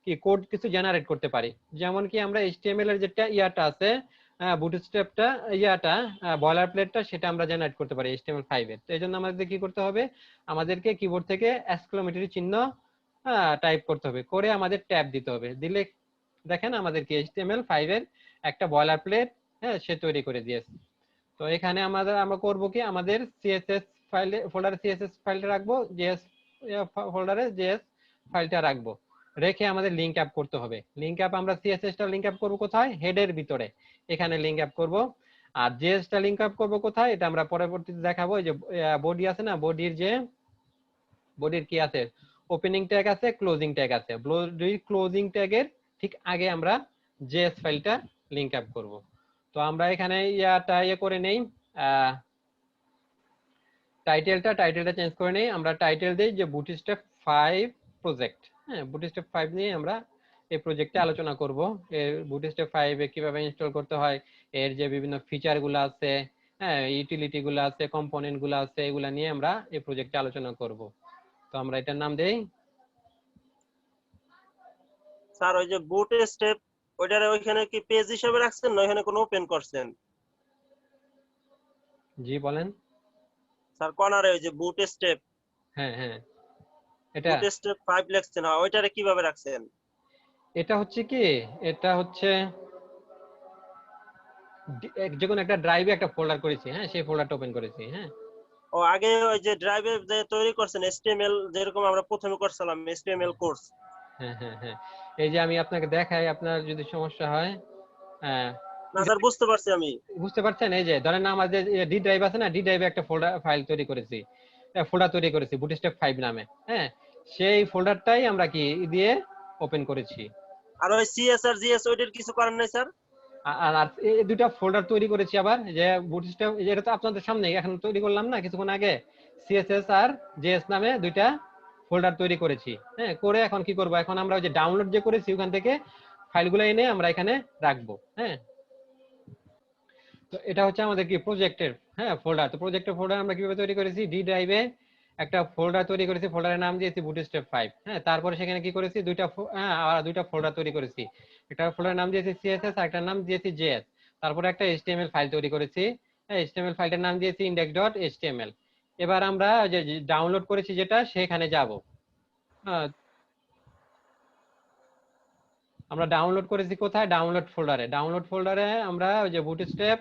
A: কি কোড কিছু জেনারেট করতে পারি। যেমন কি আমরা এইচটিএমএল এর যেটা ইয়াটা আছে, বুটস্ট্র্যাপটা ইয়াটা বয়লার প্লেটটা, সেটা আমরা জেনারেট করতে পারি HTML5 এর। তো এই জন্য আমাদের কি করতে হবে, আমাদেরকে কিবোর্ড থেকে এক্সক্লেমেটরি চিহ্ন টাইপ করতে হবে, করে আমাদের ট্যাব দিতে হবে, দিলে দেখেন আমাদেরকে HTML5 এর একটা বয়লার প্লেট, হ্যাঁ সে তৈরি করে দিয়েছে। তো তো এখানে আমরা করব কি, আমাদের সিএসএস ফাইলে ফোল্ডারে সিএসএস ফাইলটা রাখবো, জেএস ফোল্ডারে জেএস ফাইলটা রাখবো, রেখে আমাদের লিংক আপ করতে হবে। লিংক আপ আমরা সিএসএস টা লিংক আপ করব কোথায়, হেডের ভিতরে এখানে লিংক আপ করব। আর জেএস টা লিংক আপ করব কোথায়, এটা আমরা পরবর্তীতে দেখাবো। এই যে বডি আছে না, বডির কি আছে, ওপেনিং ট্যাগ আছে, ক্লোজিং ট্যাগ আছে। বডির ক্লোজিং ট্যাগের ঠিক আগে আমরা জেএস ফাইলটা লিংক আপ করব। তো আমরা এখানে ইয়ে করে নেই, টাইটেলটা চেঞ্জ করে নেই। আমরা টাইটেল দেই যে বুটস্ট্র্যাপ 5 প্রজেক্ট। হ্যাঁ, বুটস্ট্র্যাপ 5 নিয়ে আমরা এই প্রজেক্টে আলোচনা করব। এর বুটস্ট্র্যাপ 5 এ কিভাবে ইনস্টল করতে হয়, এর যে বিভিন্ন ফিচার গুলো আছে, হ্যাঁ, ইউটিলিটি গুলো আছে, কম্পোনেন্ট গুলো আছে, এগুলা নিয়ে আমরা এই প্রজেক্টে আলোচনা করব। তো আমরা এটার নাম দেই,
B: স্যার ওই যে বুটস্ট্র্যাপ ওইটারে ওইখানে কি পেজ হিসেবে রাখছেন না ওখানে কোনো ওপেন করছেন?
A: জি বলেন।
B: স্যার কর্নারে ওই যে বুটস্ট্র্যাপ,
A: হ্যাঁ হ্যাঁ, এটা
B: বুটস্ট্র্যাপ 5 লিখছেন, হ্যাঁ ওইটারে কিভাবে রাখছেন?
A: এটা হচ্ছে কি, এটা হচ্ছে যে কোনো একটা ড্রাইভে একটা ফোল্ডার করেছি, হ্যাঁ, সেই ফোল্ডারটা ওপেন করেছি। হ্যাঁ,
B: ও আগে ওই যে ড্রাইভে যে তৈরি করছেন এচটিএমএল, যেরকম আমরা প্রথমে করছিলাম এচটিএমএল কোর্স।
A: হ্যাঁ হ্যাঁ হ্যাঁ, এই যে আমি আপনাকে দেখাই, আপনার যদি সমস্যা হয়। হ্যাঁ,
B: না স্যার বুঝতে পারছি আমি।
A: বুঝতে পারছেন? এই যে ধরেন আমাদের ডি ড্রাইভ আছে না, ডি ড্রাইভে একটা ফাইল তৈরি করেছি, ফোল্ডার তৈরি করেছি বুটস্ট্র্যাপ 5 নামে। হ্যাঁ, সেই ফোল্ডারটাই আমরা কি দিয়ে ওপেন করেছি।
B: আর ওই সিএস আর জিএস ওইটার কিছু করার নাই স্যার?
A: আর আর এই দুটো ফোল্ডার তৈরি করেছি আবার, যে বুটস্ট্র্যাপ, এটা তো আপনাদের সামনে এখন তৈরি করলাম না কিছুক্ষণ আগে, সিএসএস আর জেএস নামে দুইটা ফোল্ডার তৈরি করেছি। হ্যাঁ, করে এখন কি করব, এখন আমরা ওই যে ডাউনলোড যে করেছি ওখান থেকে ফাইলগুলো এনে আমরা এখানে রাখবো। হ্যাঁ, তো এটা হচ্ছে আমাদের কি প্রজেক্টের, হ্যাঁ, ফোল্ডার। তো প্রজেক্টের ফোল্ডার আমরা কিভাবে তৈরি করেছি, ডি ড্রাইভে একটা ফোল্ডার তৈরি করেছি, ফোল্ডারের নাম দিয়েছি বুটস্ট্র্যাপ 5। হ্যাঁ, তারপরে সেখানে কি করেছি, দুইটা ফোল্ডার তৈরি করেছি। একটা ফোল্ডারের নাম দিয়েছি সিএসএস, আর একটা নাম দিয়েছি জেএস। তারপরে একটা এইচটিএমএল ফাইল তৈরি করেছি। হ্যাঁ, এইচটিএমএল ফাইলটার নাম দিয়েছি index.html। এবার আমরা যে ডাউনলোড করেছি যেটা, সেখানে যাব। আমরা ডাউনলোড করেছি কোথায়, ডাউনলোড ফোল্ডারে আমরা ওই যে বুটস্ট্র্যাপ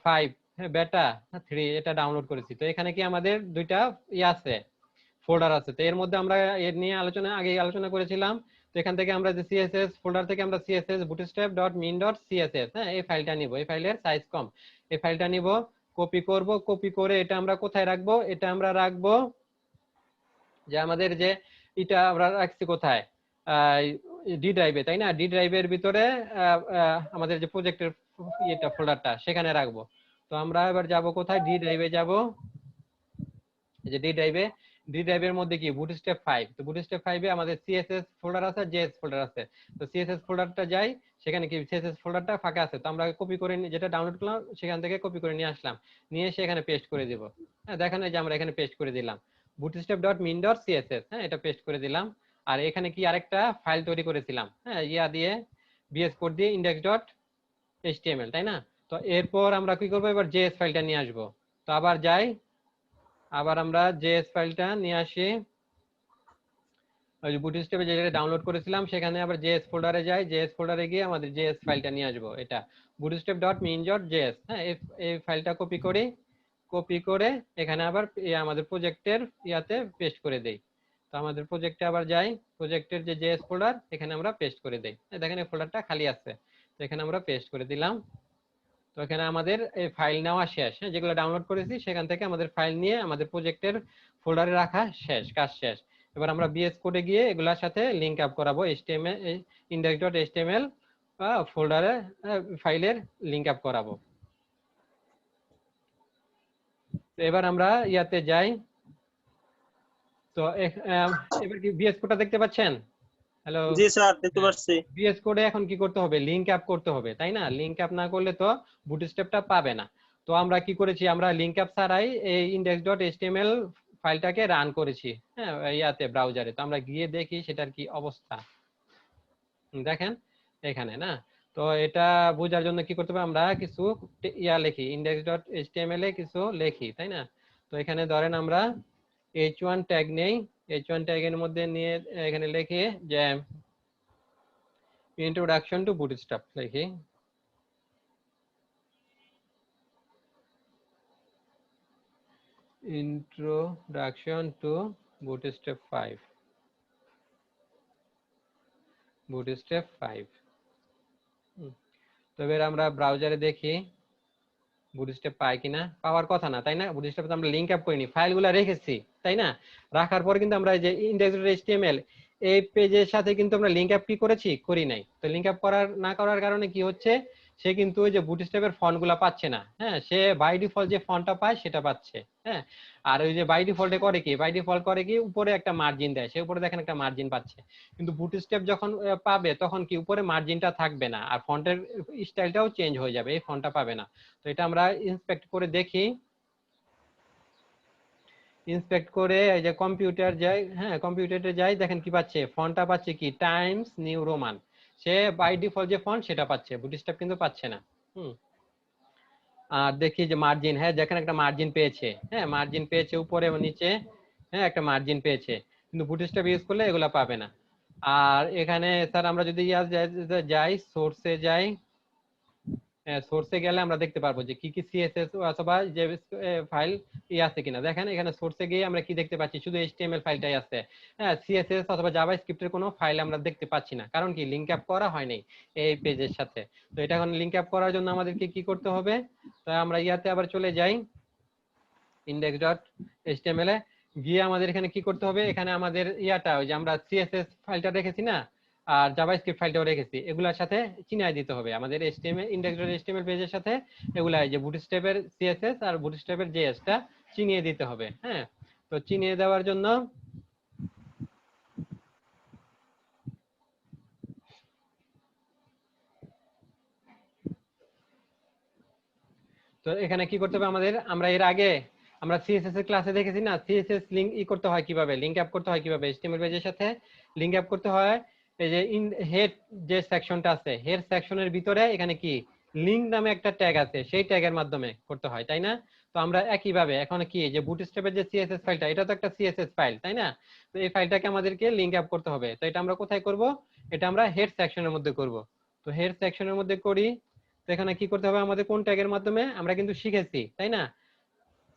A: 5 বেটা 3 এটা ডাউনলোড করেছি। তো এখানে কি আমাদের দুইটা আছে, ফোল্ডার আছে। তো এর মধ্যে আমরা এর নিয়ে আগে আলোচনা করেছিলাম। তো এখান থেকে আমরা যে সিএসএস ফোল্ডার থেকে আমরা সিএসএস bootstrap.min.css, হ্যাঁ, এই ফাইলটা নিব। এই ফাইলের সাইজ কম, এই ফাইলটা নিব, কপি করে এটা আমরা কোথায় রাখবো, এটা আমরা রাখবো যে আমাদের যে এটা আমরা রাখছি কোথায়, ডি ড্রাইভে, তাই না? ডি ড্রাইভের ভিতরে আমাদের যে প্রজেক্টের এটা ফোল্ডারটা সেখানে রাখবো। তো আমরা এবার যাব কোথায়, ডি ড্রাইভে যাব। এই যে ডি ড্রাইভের মধ্যে কি বুটস্ট্র্যাপ 5। তো বুটস্ট্র্যাপ 5 এ আমাদের সিএসএস ফোল্ডার আছে, জেএস ফোল্ডার আছে। তো সিএসএস ফোল্ডারটা যাই, সেখানে কি সিএসএস ফোল্ডারটা ফাঁকা আছে। তো আমরা কপি করে যেটা ডাউনলোড করলাম সেখান থেকে কপি করে নিয়ে আসলাম, নিয়ে এসে এখানে পেস্ট করে দিব। হ্যাঁ, দেখেন এই যে আমরা এখানে পেস্ট করে দিলাম bootstrap.min.css। হ্যাঁ, এটা পেস্ট করে দিলাম। আর এখানে কি আরেকটা ফাইল তৈরি করেছিলাম, হ্যাঁ, দিয়ে বিএস কোড দিয়ে index.html, তাই না? তো এরপর আমরা কি করবো, এবার জেএস ফাইলটা নিয়ে আসবো। তো আবার যাই, আবার আমরা জেএস ফাইলটা নিয়ে আসি, ওই বুটস্ট্র্যাপে যেটা ডাউনলোড করেছিলাম সেখানে আবার জেএস ফোল্ডারে যাই, জেএস ফোল্ডারে গিয়ে আমাদের জেএস ফাইলটা নিয়ে আসবো, এটা bootstrap.min.js। হ্যাঁ, এই ফাইলটা কপি করে এখানে আবার আমাদের প্রজেক্টের ইয়াতে পেস্ট করে দেই। তো আমাদের প্রজেক্টে আবার যাই, প্রজেক্টের যে জেএস ফোল্ডার এখানে আমরা পেস্ট করে দেই। দেখেন এই ফোল্ডারটা খালি আছে, তো এখানে আমরা পেস্ট করে দিলাম। তো এখানে আমাদের এই ফাইল নেওয়া শেষ। হ্যাঁ, যেগুলো ডাউনলোড করেছি সেখান থেকে আমাদের ফাইল নিয়ে আমাদের প্রজেক্টের ফোল্ডারে রাখা শেষ, কাজ শেষ। এবার আমরা বিএস কোডে গিয়ে এগুলোর সাথে লিংক আপ করাবো, এইচটিএমএল index.html ফোল্ডারে ফাইলের লিংক আপ করাবো। তো এবার আমরা ইয়াতে যাই। তো এবার কি বিএস কোডটা দেখতে পাচ্ছেন? হ্যালো,
B: জি স্যার দেখতে পাচ্ছি।
A: বিএস কোডে এখন কি করতে হবে, লিংক আপ করতে হবে, তাই না? লিংক আপ না করলে তো বুটস্ট্র্যাপটা পাবে না। তো আমরা কি করেছি, আমরা লিংক আপ ছাড়াই এই index.html ফাইলটাকে রান করেছি, হ্যাঁ, ইয়াতে ব্রাউজারে। তো আমরা গিয়ে দেখি সেটার কি অবস্থা। দেখেন এখানে না, তো এটা বোঝার জন্য কি করতে হবে, আমরা কিছু লিখি, index.html এ কিছু লিখি, তাই না? তো এখানে ধরেন আমরা h1 ট্যাগ নেই, h1 ট্যাগের মধ্যে নিয়ে এখানে লিখি যে introduction to bootstrap লিখি। Introduction to bootstrap 5, bootstrap 5। তো এবার আমরা ব্রাউজারে দেখি বুটস্ট্র্যাপ পাই কিনা। পাওয়ার কথা না, তাই না? বুটস্ট্র্যাপ তো আমরা লিংক আপ করিনি, ফাইলগুলো রেখেছি, তাই না? রাখার পর কিন্তু আমরা এই যে index.html এই পেজের সাথে কিন্তু আমরা লিংক আপ কি করেছি? করি নাই। তো লিংক আপ করার কারণে কি হচ্ছে, সে কিন্তু ওই যে বুটস্ট্র্যাপের ফন্টগুলো পাচ্ছে না। হ্যাঁ, সে বাই ডিফল্ট যে ফন্টটা পায় সেটা পাচ্ছে। হ্যাঁ, আর ওই যে বাই ডিফল্টে করে কি, বাই ডিফল্ট করে কি উপরে একটা মার্জিন দেয়, সে উপরে দেখেন একটা মার্জিন পাচ্ছে। কিন্তু বুটস্ট্র্যাপ যখন পাবে তখন কি উপরে মার্জিনটা থাকবে না, আর ফন্টের স্টাইলটাও চেঞ্জ হয়ে যাবে, এই ফন্টটা পাবে না। তো এটা আমরা ইন্সপেক্ট করে দেখি। ইন্সপেক্ট করে এই যে কম্পিউটার যাই, হ্যাঁ কম্পিউটারে যাই, দেখেন কি পাচ্ছে, ফন্টটা পাচ্ছে কি টাইমস নিউ রোমান। সে বাই ডিফল্ট যে ফন্ট সেটা পাচ্ছে, বুটস্ট্র্যাপ কিন্তু পাচ্ছে না। আর দেখি যে মার্জিন, হ্যাঁ যেখানে একটা মার্জিন পেয়েছে, হ্যাঁ মার্জিন পেয়েছে উপরে এবং নিচে, হ্যাঁ একটা মার্জিন পেয়েছে, কিন্তু বুটস্ট্র্যাপ ইউজ করলে এগুলা পাবে না। আর এখানে স্যার আমরা যদি যাই সোর্সে যাই, সোর্সে গেলে আমরা দেখতে পারবো যে কি কি সিএসএস অথবা যে ফাইল আছে কিনা। দেখেন এখানে সোর্সে গিয়ে আমরা কি দেখতে পাচ্ছি, শুধু এইচটিএমএল ফাইলটাই আছে। হ্যাঁ, সিএসএস অথবা জাভাস্ক্রিপ্টের কোনো ফাইল আমরা দেখতে পাচ্ছি না, কারণ কি লিংক আপ করা হয়নি এই পেজের সাথে। তো এটা এখন লিংক আপ করার জন্য আমাদেরকে কি করতে হবে, তো আমরা ইয়াতে আবার চলে যাই index.html এ গিয়ে আমাদের এখানে কি করতে হবে, এখানে আমাদের ইয়াটা ওই যে আমরা সিএসএস ফাইলটা রেখেছি না, আর জাভাস্ক্রিপ্ট ফাইলটাও রেখেছি, এগুলোর সাথে চিনাই দিতে হবে আমাদের এইচটিএমএল index.html পেজের সাথে। এগুলা যে বুটস্ট্র্যাপের সিএসএস আর বুটস্ট্র্যাপের জেএসটা চিনিয়ে দিতে হবে। হ্যাঁ, তো চিনিয়ে দেওয়ার জন্য তো এখানে কি করতে হবে আমাদের, আমরা এর আগে আমরা সিএসএস এর ক্লাসে দেখেছি না, সিএসএস লিংক করতে হয় কিভাবে, লিংক আপ করতে হয় কিভাবে এইচটিএমএল পেজের সাথে। লিংক আপ করতে হয় এই যে হেড যে সেকশনটা আছে, হেড সেকশনের ভিতরে এখানে কি লিংক নামে একটা ট্যাগ আছে, সেই ট্যাগের মাধ্যমে করতে হয়, তাই না? তো আমরা একই ভাবে এখন কি যে বুটস্ট্র্যাপের যে সিএসএস ফাইলটা, এটা তো একটা সিএসএস ফাইল, তাই না? তো এই ফাইলটাকে আমাদেরকে লিংক আপ করতে হবে। তো এটা আমরা কোথায় করব, এটা আমরা হেড সেকশনের মধ্যে করব। তো হেড সেকশনের মধ্যে করি। তো এখানে কি করতে হবে আমাদের, কোন ট্যাগের মাধ্যমে আমরা কিন্তু শিখেছি, তাই না?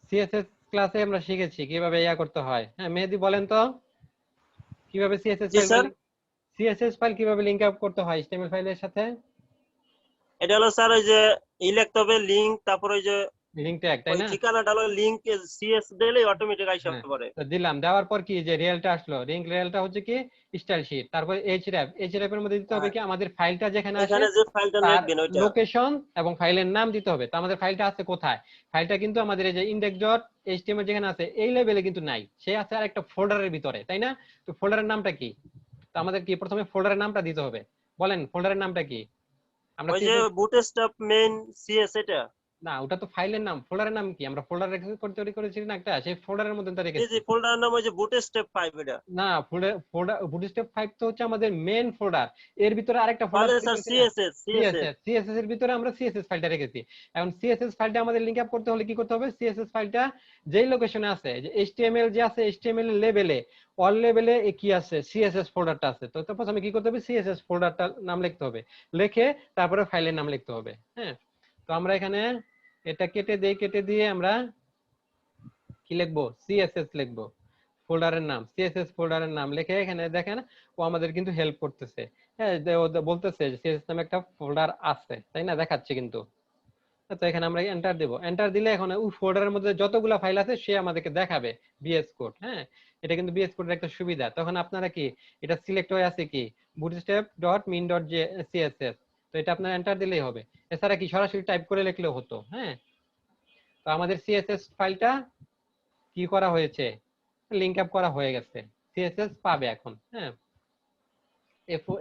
A: সিএসএস ক্লাসে আমরা শিখেছি কিভাবে ইয়া করতে হয়। হ্যাঁ মেহেদি বলেন তো, কিভাবে
B: জি স্যার,
A: সিএসএস ফাইল কিভাবে লিংক আপ করতে হয় এইচটিএমএল ফাইলের সাথে?
B: এটা হলো স্যার ওই যে লিখতে হবে লিংক, তারপর ওই যে
A: লিংক ট্যাগ, তাই
B: ওই
A: না?
B: ঠিকানাটা হলো লিংক সিএস দিলে অটোমেটিক আইসা
A: হ্যাঁ,
B: পড়ে।
A: তো দিলাম, দেওয়ার পর কি যে রিয়েলটা আসলো, রিয়েলটা হচ্ছে কি স্টাইল শীট, তারপর এইচর‍্যাপ এর মধ্যে দিতে হবে কি আমাদের ফাইলটা যেখানে আসে
B: এখানে যে ফাইলটা
A: তার
B: লিখবেন ওইটা।
A: লোকেশন এবং ফাইলের নাম দিতে হবে। তো আমাদের ফাইলটা আছে কোথায়, ফাইলটা কিন্তু আমাদের এই যে index.html যেখানে আছে এই লেভেলে কিন্তু নাই, সে আছে আর একটা ফোল্ডারের ভিতরে, তাই না? তো ফোল্ডারের নামটা কি, তো আমাদের কি প্রথমে ফোল্ডারের নামটা দিতে হবে। বলেন ফোল্ডারের নামটা কি? আমরা
B: ওই যে বুটস্ট্র্যাপ মেইন সিএস এটা।
A: না, ওটা তো ফাইলের নাম, ফোল্ডারের নাম কি, আমরা ফোল্ডার তৈরি করেছি না একটা, সেই ফোল্ডারের মধ্যে তো
B: জি
A: রেখেছি।
B: জি, ফোল্ডারের নাম ওই যে বুটস্ট্র্যাপ 5 এটা।
A: না, ফোল্ডার বুটস্ট্র্যাপ 5 তো হচ্ছে আমাদের মেইন ফোল্ডার, এর ভিতরে আরেকটা ফোল্ডার
B: তাহলে
A: তৈরি
B: স্যার
A: করেছি না,
B: সিএসএস সিএসএস।
A: সিএসএস এর ভিতরে আমরা সিএসএস ফাইলটা রেখেছি। এখন সিএসএস ফাইলটা আমাদের লিংক আপ করতে হলে কি করতে হবে, সিএসএস ফাইলটা যেই লোকেশনে আছে, যে এইচটিএমএল যে আছে, এইচটিএমএল এর লেভেলে অল লেভেলে কি আছে, সিএসএস ফোল্ডারটা আছে। তো প্রথমে কি করতে হবে, সিএসএস ফোল্ডারটার নাম লিখতে হবে, লিখে তারপরে ফাইলের নাম লিখতে হবে। হ্যাঁ, তো আমরা এখানে এটা কেটে দিয়ে আমরা কি লিখবো, সিএসএস লিখবো, ফোল্ডারের নাম, সিএসএস ফোল্ডারের নাম লিখে এখানে দেখেন ও আমাদের কিন্তু হেল্প করতেছে। হ্যাঁ, ও বলতেছে যে সিএসএস নামে একটা ফোল্ডার আছে, তাই না, দেখাচ্ছে কিন্তু। তো এখানে আমরা এন্টার দেব, এন্টার দিলে এখন ওই ফোল্ডারের মধ্যে যতগুলা ফাইল আছে সে আমাদেরকে দেখাবে বিএস কোড। হ্যাঁ, এটা কিন্তু বিএস কোডের একটা সুবিধা। তখন আপনারা কি এটা সিলেক্ট হয়ে আছে কি bootstrap.min.css, তো এটা আপনারা এন্টার দিলেই হবে। এছাড়া কি সরাসরি টাইপ করে লিখলেও হতো। হ্যাঁ, তো আমাদের সিএসএস ফাইলটা কি করা হয়েছে, লিংক আপ করা হয়ে গেছে, সিএসএস পাবে এখন। হ্যাঁ,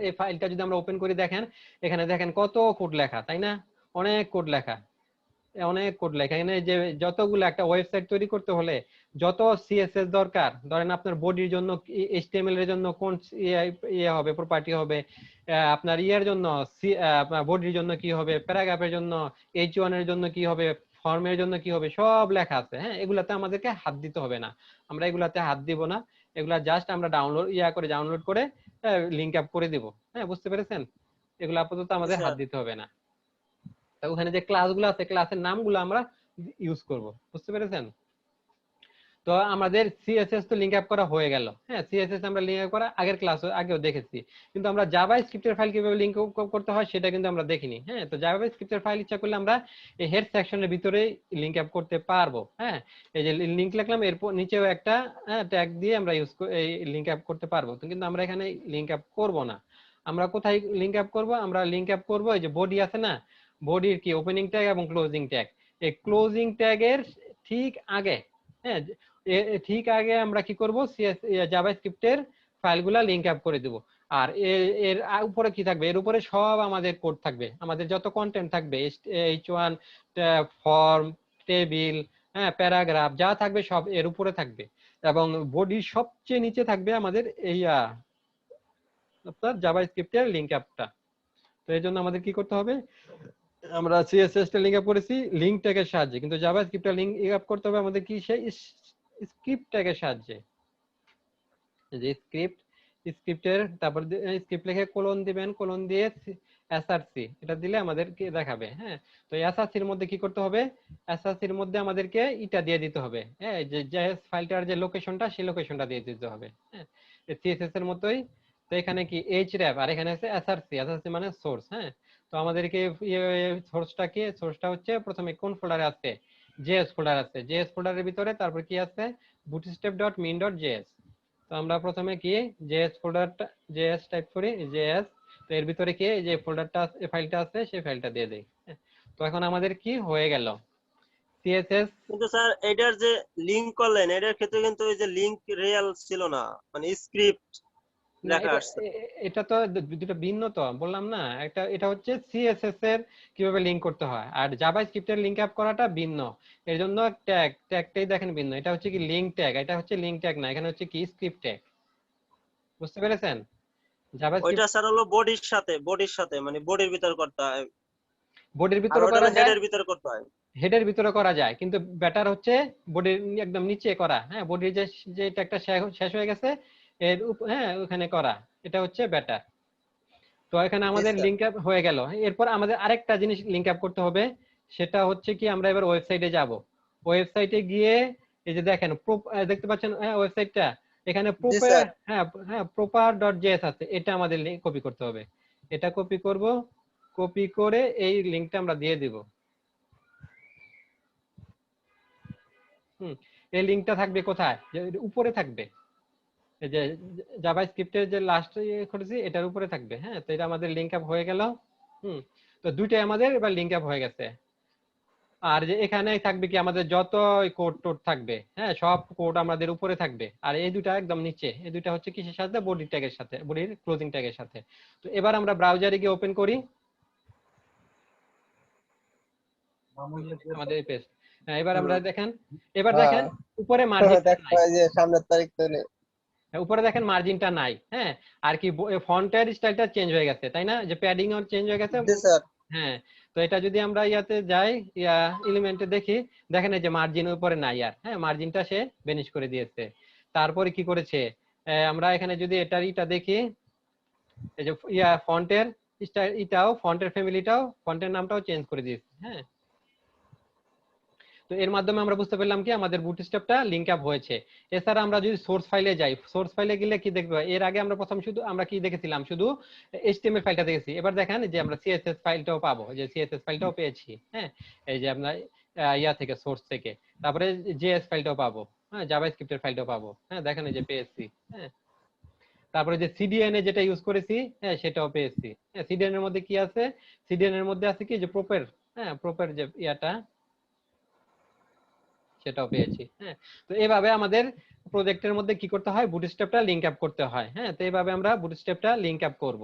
A: এই ফাইলটা যদি আমরা ওপেন করি, দেখেন এখানে দেখেন কত কোড লেখা, তাই না? অনেক কোড লেখা, অনেক কোড লেখা। এখানে যে যতগুলো একটা ওয়েবসাইট তৈরি করতে হলে যত সিএসএস দরকার, ধরেন আপনার বডির জন্য এইচটিএমএল এর জন্য কোন ইয়ে হবে, প্রপার্টি হবে, আপনার ইয়ের জন্য আপনার বডির জন্য কি হবে, প্যারাগ্রাফের জন্য H1 এর জন্য কি হবে, ফর্মের জন্য কি হবে, সব লেখা আছে। হ্যাঁ, এগুলাতে আমাদেরকে হাত দিতে হবে না, আমরা এগুলাতে হাত দিব না, এগুলা জাস্ট আমরা ডাউনলোড করে লিংক আপ করে দিব। হ্যাঁ, বুঝতে পেরেছেন? এগুলো আপাতত আমাদের হাত
B: স্যার
A: দিতে হবে না। তো ওখানে যে ক্লাসগুলো আছে, ক্লাসের নামগুলো আমরা ইউজ করব, বুঝতে পেরেছেন? তো আমাদের সিএসএস তো লিংক আপ করা হয়ে গেল। হ্যাঁ, সিএসএস আমরা লিংক আপ করা আগের ক্লাস আগেও দেখেছি, কিন্তু আমরা জাভা স্ক্রিপ্টের ফাইল কিভাবে লিংক আপ করতে হয় সেটা কিন্তু আমরা দেখিনি। হ্যাঁ, তো জাভা স্ক্রিপ্টের ফাইল ইচ্ছা করলে আমরা এই হেড সেকশনের ভিতরে লিংক আপ করতে পারবো। হ্যাঁ, এই যে লিংক লিখলাম, এরপর নিচেও একটা ট্যাগ দিয়ে আমরা এই লিংক আপ করতে পারবো। তো কিন্তু আমরা এখানে লিংক আপ করব না। আমরা কোথায় লিংক আপ করব? আমরা লিংক আপ করব এই যে বডি আছে না, বডির কি ওপেনিং ট্যাগ এবং ক্লোজিং ট্যাগ। এই ক্লোজিং ট্যাগের ঠিক আগে, হ্যাঁ, ঠিক আগে আমরা কি করব, জাভাস্ক্রিপ্টের ফাইলগুলা লিংক আপ করে দেব। আর এর উপরে কি থাকবে? এর উপরে সব আমাদের কোড থাকবে, আমাদের যত কন্টেন্ট থাকবে, H1 ফর্ম, টেবিল, হ্যাঁ, প্যারাগ্রাফ যা থাকবে সব এর উপরে থাকবে। এবং বডির সবচেয়ে নিচে থাকবে আমাদের এই আপনার জাভাস্ক্রিপ্টের লিংক আপটা। তো এই জন্য আমাদের কি করতে হবে? আমরা সিএসএস টা লিংক আপ করেছি লিংক ট্যাগের সাহায্যে, কিন্তু জাভাস্ক্রিপ্টটা লিংক আপ করতে হবে আমাদের কি সেই স্ক্রিপ্ট ট্যাগের সাহায্যে। যে স্ক্রিপ্টের তারপর স্ক্রিপ্ট লিখে কোলন দিবেন, কোলন দিয়ে এসআরসি এটা দিলে আমাদেরকে দেখাবে। হ্যাঁ, তো এসআরসির মধ্যে কি করতে হবে? এসআরসির মধ্যে আমাদেরকে এটা দিয়ে দিতে হবে, হ্যাঁ, যে জেএস ফাইলটার যে লোকেশনটা সেই লোকেশনটা দিয়ে দিতে হবে। হ্যাঁ, সিএসএস এর মতোই। তো এখানে কি এইচর‍্যাপ আর এখানে আছে এসআরসি। এসআরসি মানে সোর্স। হ্যাঁ, তো আমাদেরকে সোর্সটা কি? সোর্সটা হচ্ছে প্রথমে কোন ফোল্ডারে আছে? জেএস ফোল্ডার আছে। জেএস ফোল্ডারের ভিতরে তারপর কি আছে? bootstrap.min.js। তো আমরা প্রথমে কি জেএস ফোল্ডারটা জেএস টাইপ করি, জেএস। তো এর ভিতরে কি যে ফোল্ডারটা ফাইলটা আছে সেই ফাইলটা দিয়ে দেই। তো এখন আমাদের কি হয়ে গেল? সিএসএস।
B: কিন্তু স্যার এটার যে লিংক করলেন এটার ক্ষেত্রে কিন্তু ওই যে লিংক রিয়াল ছিল না, মানে স্ক্রিপ্ট
A: না,
B: লেখা
A: এটা
B: আসছে।
A: এটা তো দুটো ভিন্ন। তো বললাম না, এটা হচ্ছে সিএসএস এর কিভাবে লিংক করতে হয়, আর জাভাস্ক্রিপ্টের লিংক আপ করাটা ভিন্ন। এর জন্য ট্যাগটাই দেখেন ভিন্ন। এটা হচ্ছে কি লিংক ট্যাগ, এটা হচ্ছে লিংক ট্যাগ না, এখানে হচ্ছে কি স্ক্রিপ্ট ট্যাগ। বুঝতে পেরেছেন?
B: ওইটা
A: জাভাস্ক্রিপ্ট
B: স্যার হলো বডির সাথে মানে বডির ভিতর করতে হয়,
A: বডির
B: আর
A: ভিতরে
B: ওটা
A: করা
B: হলো
A: যায়,
B: হেডের ভিতর করতে হয়।
A: হেডের ভিতরে করা যায়, কিন্তু ব্যাটার হচ্ছে বডির একদম নিচে করা। হ্যাঁ, বডির যে ট্যাগটা শেষ হয়ে গেছে এর হ্যাঁ ওখানে করা, এটা হচ্ছে ব্যাটার। তো এখানে
C: জি
A: আমাদের
C: স্যার।
A: লিংক আপ হয়ে গেল। এরপর আমাদের আরেকটা জিনিস লিংক আপ করতে হবে, সেটা হচ্ছে কি আমরা এবার ওয়েবসাইটে যাব। ওয়েবসাইটে গিয়ে এই যে দেখেন দেখতে পাচ্ছেন ওয়েবসাইটটা, এখানে
C: জি স্যার।
A: proper.js আছে, এটা আমাদের কপি করতে হবে। এটা কপি করব, কপি করে এই লিংকটা আমরা দিয়ে দিব। এই লিংকটা থাকবে কোথায়? যে উপরে থাকবে, এই যে জাভাস্ক্রিপ্টের যে লাস্ট করেছি এটার উপরে থাকবে। হ্যাঁ, তো এটা আমাদের লিংক আপ হয়ে গেল। তো দুইটাই আমাদের এবার লিংক আপ হয়ে গেছে। আর যে এখানে থাকবে কি আমাদের যত কোড টোড থাকবে, হ্যাঁ, সব কোড আমাদের উপরে থাকবে। আর এই দুইটা একদম নিচে, এই দুইটা হচ্ছে কিসের সাথে? বডি ট্যাগের সাথে, বডির ক্লোজিং ট্যাগের সাথে। তো এবার আমরা ব্রাউজারে গিয়ে ওপেন করি আমাদের এই পেজ। হ্যাঁ, এবার আমরা দেখেন, এবার দেখেন উপরে মার্জিনটা
C: দেখো
A: নাই।
C: এই যে সামনের তারিখ তুলে।
A: উপরে দেখেন মার্জিনটা নাই। হ্যাঁ, আর কি ফন্টের স্টাইলটা চেঞ্জ হয়ে গেছে, তাই না? যে প্যাডিং ও চেঞ্জ হয়ে গেছে।
C: জি স্যার।
A: হ্যাঁ, তো এটা যদি আমরা ইয়াতে যাই, এলিমেন্টে দেখি, দেখেন এই যে মার্জিন উপরে নাই আর। হ্যাঁ, মার্জিনটা সে বেনিশ করে দিয়েছে। তারপরে কি করেছে? আমরা এখানে যদি এটা দেখি, এই যে ফন্টের স্টাইল, এটাও ফন্টের ফ্যামিলিটাও, ফন্টের নামটাও চেঞ্জ করে দিয়েছে। হ্যাঁ, তো এর মাধ্যমে আমরা বুঝতে পারলাম কি আমাদের বুটস্ট্র্যাপটা লিংক আপ হয়েছে। এছাড়া আমরা যদি সোর্স ফাইলে যাই, সোর্স ফাইলে গেলে কি দেখবো? এর আগে আমরা প্রথম শুধু আমরা কি দেখেছিলাম? শুধু এইচটিএমএল ফাইলটা দেখেছি। এবার দেখেন যে আমরা সিএসএস ফাইলটাও পাবো, যে সিএসএস ফাইলটাও পেয়েছি। হ্যাঁ, এই যে আমরা থেকে সোর্স থেকে, তারপরে জেএস ফাইলটাও পাবো, হ্যাঁ, জাভাস্ক্রিপ্টের ফাইলটাও পাবো। হ্যাঁ, দেখেন এই যে পেয়েছি। হ্যাঁ, তারপরে যে সিডিএন এ যেটা ইউজ করেছি, হ্যাঁ, সেটাও পেয়েছি। হ্যাঁ, সিডিএন এর মধ্যে কি আছে? সিডিএন এর মধ্যে আছে কি যে প্রপার, হ্যাঁ, প্রপার যে সেটাও পেয়েছি। হ্যাঁ, তো এইভাবে আমাদের প্রজেক্টের মধ্যে কি করতে হয়? বুটস্ট্র্যাপটা লিংক আপ করতে হয়। হ্যাঁ, তো এইভাবে আমরা বুটস্ট্র্যাপটা লিংক আপ করব।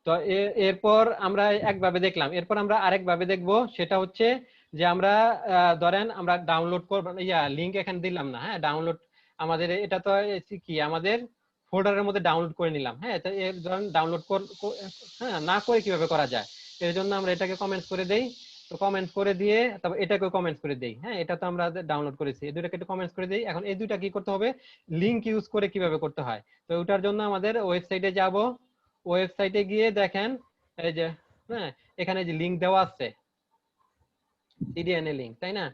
A: তো এরপর আমরা একভাবে দেখলাম, এরপর আমরা আরেকভাবে দেখব, সেটা হচ্ছে যে আমরা ধরেন আমরা ডাউনলোড করব, লিংক এখানে দিলাম না। হ্যাঁ, ডাউনলোড আমাদের এটা তো কি আমাদের ফোল্ডারের মধ্যে ডাউনলোড করে নিলাম। হ্যাঁ, তো ধরেন ডাউনলোড হ্যাঁ না করে কিভাবে করা যায়? এর জন্য আমরা এটাকে কমেন্টস করে দেই। তো কমেন্টস করে দিয়ে তারপর এটাকেও কমেন্টস করে দেই। হ্যাঁ, এটা তো আমরা ডাউনলোড করেছি, এই দুটাকে একটু কমেন্টস করে দেই। এখন এই দুইটা কি করতে হবে? লিংক ইউজ করে কিভাবে করতে হয়? তো ওটার জন্য আমাদের ওয়েবসাইটে যাব। ওয়েবসাইটে গিয়ে দেখেন এই যে, হ্যাঁ, এখানে যে লিংক দেওয়া আছে, সিডিএন এ লিংক, তাই না?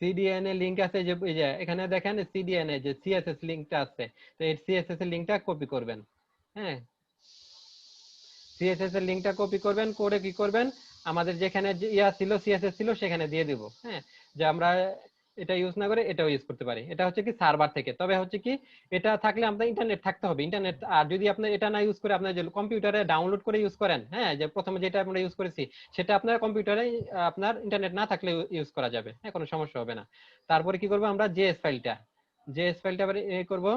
A: সিডিএনএ লিংক আছে যে এই যে এখানে দেখেন সিডিএনএ যে সিএসএস লিংকটা আছে, তো এই সিএসএস এর লিংকটা কপি করবেন। হ্যাঁ, সিএসএস এর লিংকটা কপি করবেন, করে কি করবেন, আমাদের যেখানে যে ইয়া ছিল সিএসএস ছিল সেখানে দিয়ে দিব। হ্যাঁ, যে আমরা এটা ইউজ না করে এটাও ইউজ করতে পারি। এটা হচ্ছে কি সার্ভার থেকে, তবে হচ্ছে কি এটা থাকলে আপনার ইন্টারনেট থাকতে হবে, ইন্টারনেট। আর যদি আপনি এটা না ইউজ করে আপনার যে কম্পিউটারে ডাউনলোড করে ইউজ করেন, হ্যাঁ, যে প্রথমে যেটা আমরা ইউজ করেছি সেটা আপনার কম্পিউটারে আপনার ইন্টারনেট না থাকলে ইউজ করা যাবে। হ্যাঁ, কোনো সমস্যা হবে না। তারপরে কি করব আমরা, জেএস ফাইলটা আবার এ করব।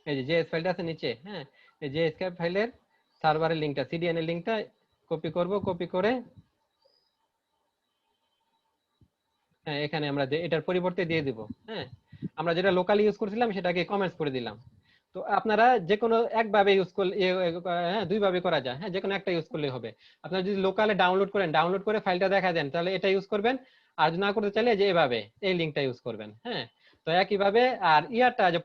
A: এই যে জেএস ফাইলটা আছে নিচে, হ্যাঁ, এই জেএস ফাইলের সার্ভারের লিংকটা, সিডিএন এর লিংকটা কপি করব, কপি করে হ্যাঁ এখানে আমরা এটার পরিবর্তে দিয়ে দিব। হ্যাঁ, আমরা যেটা লোকালি ইউজ করছিলাম সেটাকে কমেন্টস করে দিলাম। তো আপনারা যে কোনো একভাবে ইউজ করলে, হ্যাঁ, দুইভাবে করা যায়। হ্যাঁ, যে কোনো একটা ইউজ করলে হবে। আপনারা যদি লোকালে ডাউনলোড করেন, ডাউনলোড করে ফাইলটা দেখা দেন, তাহলে এটা ইউজ করবেন। আর যদি না করতে চাইলে যে এভাবে এই লিংকটা ইউজ করবেন। হ্যাঁ, তো একইভাবে আর ইয়ারটা যে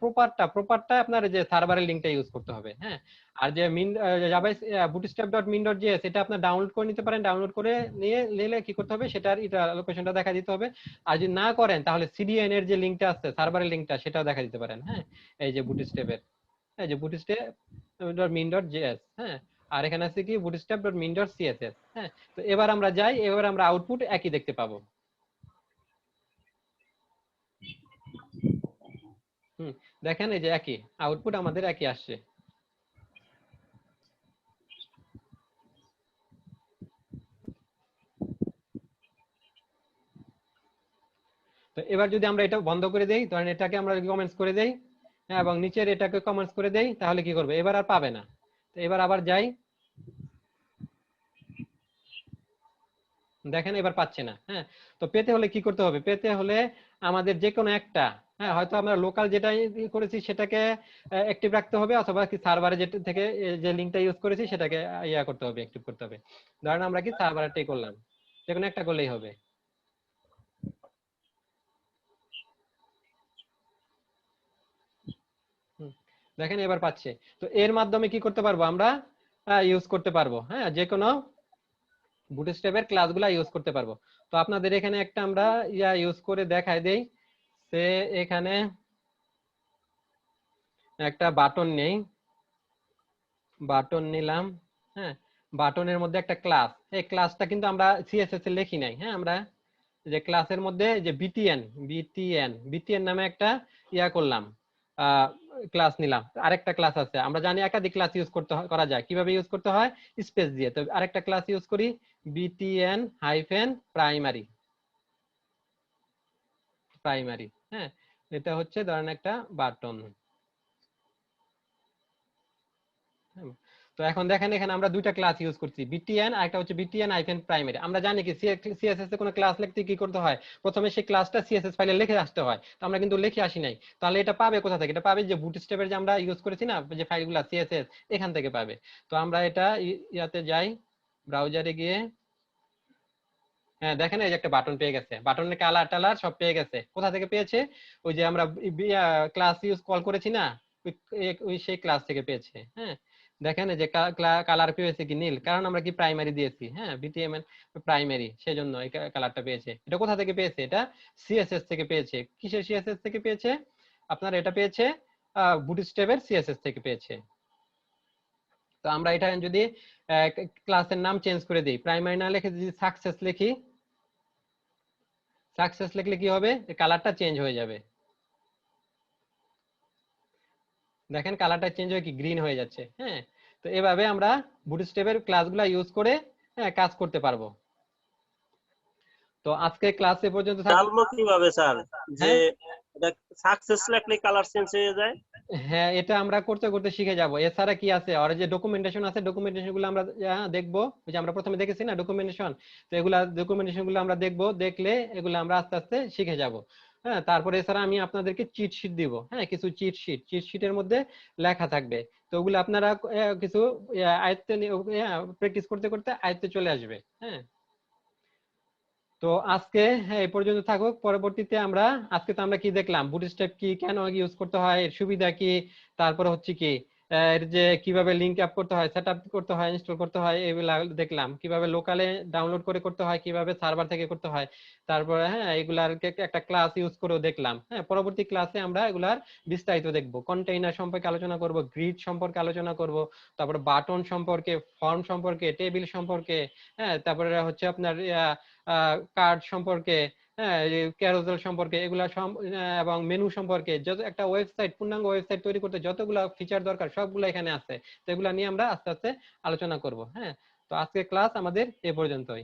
A: প্রপারটা আপনার যে সার্ভারের লিংকটা ইউজ করতে হবে। হ্যাঁ, আর যে মিন জাভা bootstrap.min.js এটা আপনার ডাউনলোড করে নিতে পারেন। ডাউনলোড করে নিলে কি করতে হবে, সেটার এটা লোকেশনটা দেখা দিতে হবে। আর যদি না করেন তাহলে সিডিএন এর যে লিংকটা আছে, সার্ভারের লিংকটা, সেটাও দেখা দিতে পারেন। হ্যাঁ, এই যে বুটস্ট্র্যাপের, এই যে bootstrap.min.js। হ্যাঁ, আর এখানে আছে কি bootstrap.min.css। হ্যাঁ, তো এবার আমরা যাই, এবার আমরা আউটপুট একই দেখতে পাবো। দেখেন এই যে একই আউটপুট আমাদের একই আসছে। তো এবার যদি আমরা এটা বন্ধ করে দেই, ধরেন এটাকে আমরা কমেন্টস করে দেই, হ্যাঁ, এবং নিচের এটাকে কমেন্টস করে দেই, তাহলে কি করবে, এবার আর পাবে না। তো এবার আবার যাই, দেখেন এবার পাচ্ছে না। হ্যাঁ, তো পেতে হলে কি করতে হবে, পেতে হলে আমাদের যে কোনো একটা, হ্যাঁ, হয়তো আমরা লোকাল যেটা করেছি সেটাকে অ্যাক্টিভ রাখতে হবে, অথবা কি সার্ভারে যেটা থেকে যে লিংকটা ইউজ করেছি সেটাকে ইয়া করতে হবে, অ্যাক্টিভ করতে হবে। ধরেন আমরা কি সার্ভারটাই করলাম, যে কোনো একটা করলেই হবে। দেখেন এবার পাচ্ছে। তো এর মাধ্যমে কি করতে পারবো আমরা, ইউজ করতে পারবো। হ্যাঁ, যে কোনো বুটস্ট্র্যাপের ক্লাসগুলো ইউজ করতে পারবো। তো আপনাদের এখানে একটা আমরা ইয়া ইউজ করে দেখাই দেই। সে এখানে একটা বাটন নেই, বাটন নিলাম। হ্যাঁ, বাটনের মধ্যে একটা ক্লাস, এই ক্লাসটা কিন্তু আমরা সিএসএস এ লিখি নাই। হ্যাঁ, আমরা যে ক্লাসের মধ্যে যে বিটিএন নামে একটা ইয়া করলাম, ক্লাস নিলাম। আরেকটা ক্লাস আছে, আমরা জানি একাধিক ক্লাস ইউজ করা যায়। কিভাবে ইউজ করতে হয়, স্পেস দিয়ে। তো আরেকটা ক্লাস ইউজ করি, বিটিএন হাইফেন প্রাইমারি। হ্যাঁ, এটা হচ্ছে ধরেন একটা বাটন। তো এখন দেখেন এখানে আমরা দুইটা ক্লাস ইউজ করছি, বিটিএন আর একটা হচ্ছে বিটিএন হাইফেন প্রাইমারি। আমরা জানি কি সিএসএস এ কোনো ক্লাস লিখতে কি করতে হয়, প্রথমে সেই ক্লাসটা সিএসএস ফাইলে লিখে আসতে হয়। তো আমরা কিন্তু লিখে আসি নাই, তাহলে এটা পাবে কোথা থেকে, এটা পাবে যে বুটস্ট্র্যাপের যে আমরা ইউজ করেছি না যে ফাইলগুলো সিএসএস, এখান থেকে পাবে। তো আমরা এটা ইয়াতে যাই, ব্রাউজারে গিয়ে, হ্যাঁ দেখেন এই যে একটা বাটন পেয়ে গেছে, বাটনের কালার টালার সব পেয়ে গেছে। কোথা থেকে পেয়েছে, ওই যে আমরা ক্লাস ইউজ কল করেছি না, ওই সেই ক্লাস থেকে পেয়েছে। হ্যাঁ, দেখেন এই যে কালার পেয়েছে কি নীল, কারণ আমরা কি প্রাইমারি দিয়েছি। হ্যাঁ, বিটিএমএল প্রাইমারি, সেজন্য এই কালারটা পেয়েছে। এটা কোথা থেকে পেয়েছে, এটা সিএসএস থেকে পেয়েছে। কিসের সিএসএস থেকে পেয়েছে, আপনার এটা পেয়েছে বুটস্ট্র্যাপের সিএসএস থেকে পেয়েছে। তো আমরা এটা যদি ক্লাসের নাম চেঞ্জ করে দিই, প্রাইমারি না লিখে যদি সাকসেস লিখি, সাকসেস লিখলে কি হবে, কালারটা চেঞ্জ হয়ে যাবে। দেখেন কালারটা চেঞ্জ হয়ে কি গ্রিন হয়ে যাচ্ছে। হ্যাঁ, তো এভাবে আমরা বুটস্ট্র্যাপের ক্লাসগুলো ইউজ করে হ্যাঁ কাজ করতে পারবো। তো আজকে ক্লাস এ পর্যন্ত থাকলো।
B: জানবো কিভাবে স্যার যে
A: হ্যাঁ,
B: এটা সাকসেস লাগলে কালার চেঞ্জ হয়ে যায়?
A: হ্যাঁ, এটা আমরা করতে করতে শিখে যাব। এছাড়া কি আছে, আর যে ডকুমেন্টেশন আছে, ডকুমেন্টেশন গুলো আমরা দেখবো। ওই যে আমরা প্রথমে দেখেছি না ডকুমেন্টেশন, তো এগুলা ডকুমেন্টেশন গুলো আমরা দেখবো, দেখলে এগুলো আমরা আস্তে আস্তে শিখে যাব। হ্যাঁ, তারপরে এছাড়া আমি আপনাদেরকে চিট শিট দিব। হ্যাঁ, কিছু চিট শিটের মধ্যে লেখা থাকবে। তো ওগুলো আপনারা কিছু আয়ত্তে প্র্যাকটিস করতে করতে আয়ত্তে চলে আসবে। হ্যাঁ, তো আজকে হ্যাঁ এই পর্যন্ত থাকুক। পরবর্তীতে আমরা, আজকে তো আমরা কি দেখলাম, বুটস্ট্র্যাপ কি, কেন ইউজ করতে হয়, এর সুবিধা কি, তারপরে হচ্ছে কি এর যে কিভাবে লিংক আপ করতে হয়, সেট আপ করতে হয়, ইনস্টল করতে হয়, এগুলা দেখলাম। কিভাবে লোকালে ডাউনলোড করে করতে হয়, কিভাবে সার্ভার থেকে করতে হয়। তারপরে হ্যাঁ এগুলার একটা ক্লাস ইউজ করেও দেখলাম। হ্যাঁ পরবর্তী ক্লাসে আমরা এগুলার বিস্তারিত দেখবো। কন্টেইনার সম্পর্কে আলোচনা করব, গ্রিড সম্পর্কে আলোচনা করব, তারপরে বাটন সম্পর্কে, ফর্ম সম্পর্কে, টেবিল সম্পর্কে, হ্যাঁ তারপরে হচ্ছে আপনার কার্ড সম্পর্কে, হ্যাঁ ক্যারোসেল সম্পর্কে, এগুলা এবং মেনু সম্পর্কে। যত একটা ওয়েবসাইট, পূর্ণাঙ্গ ওয়েবসাইট তৈরি করতে যতগুলা ফিচার দরকার সবগুলো এখানে আছে। তো এগুলা নিয়ে আমরা আস্তে আস্তে আলোচনা করব। হ্যাঁ তো আজকের ক্লাস আমাদের এ পর্যন্তই।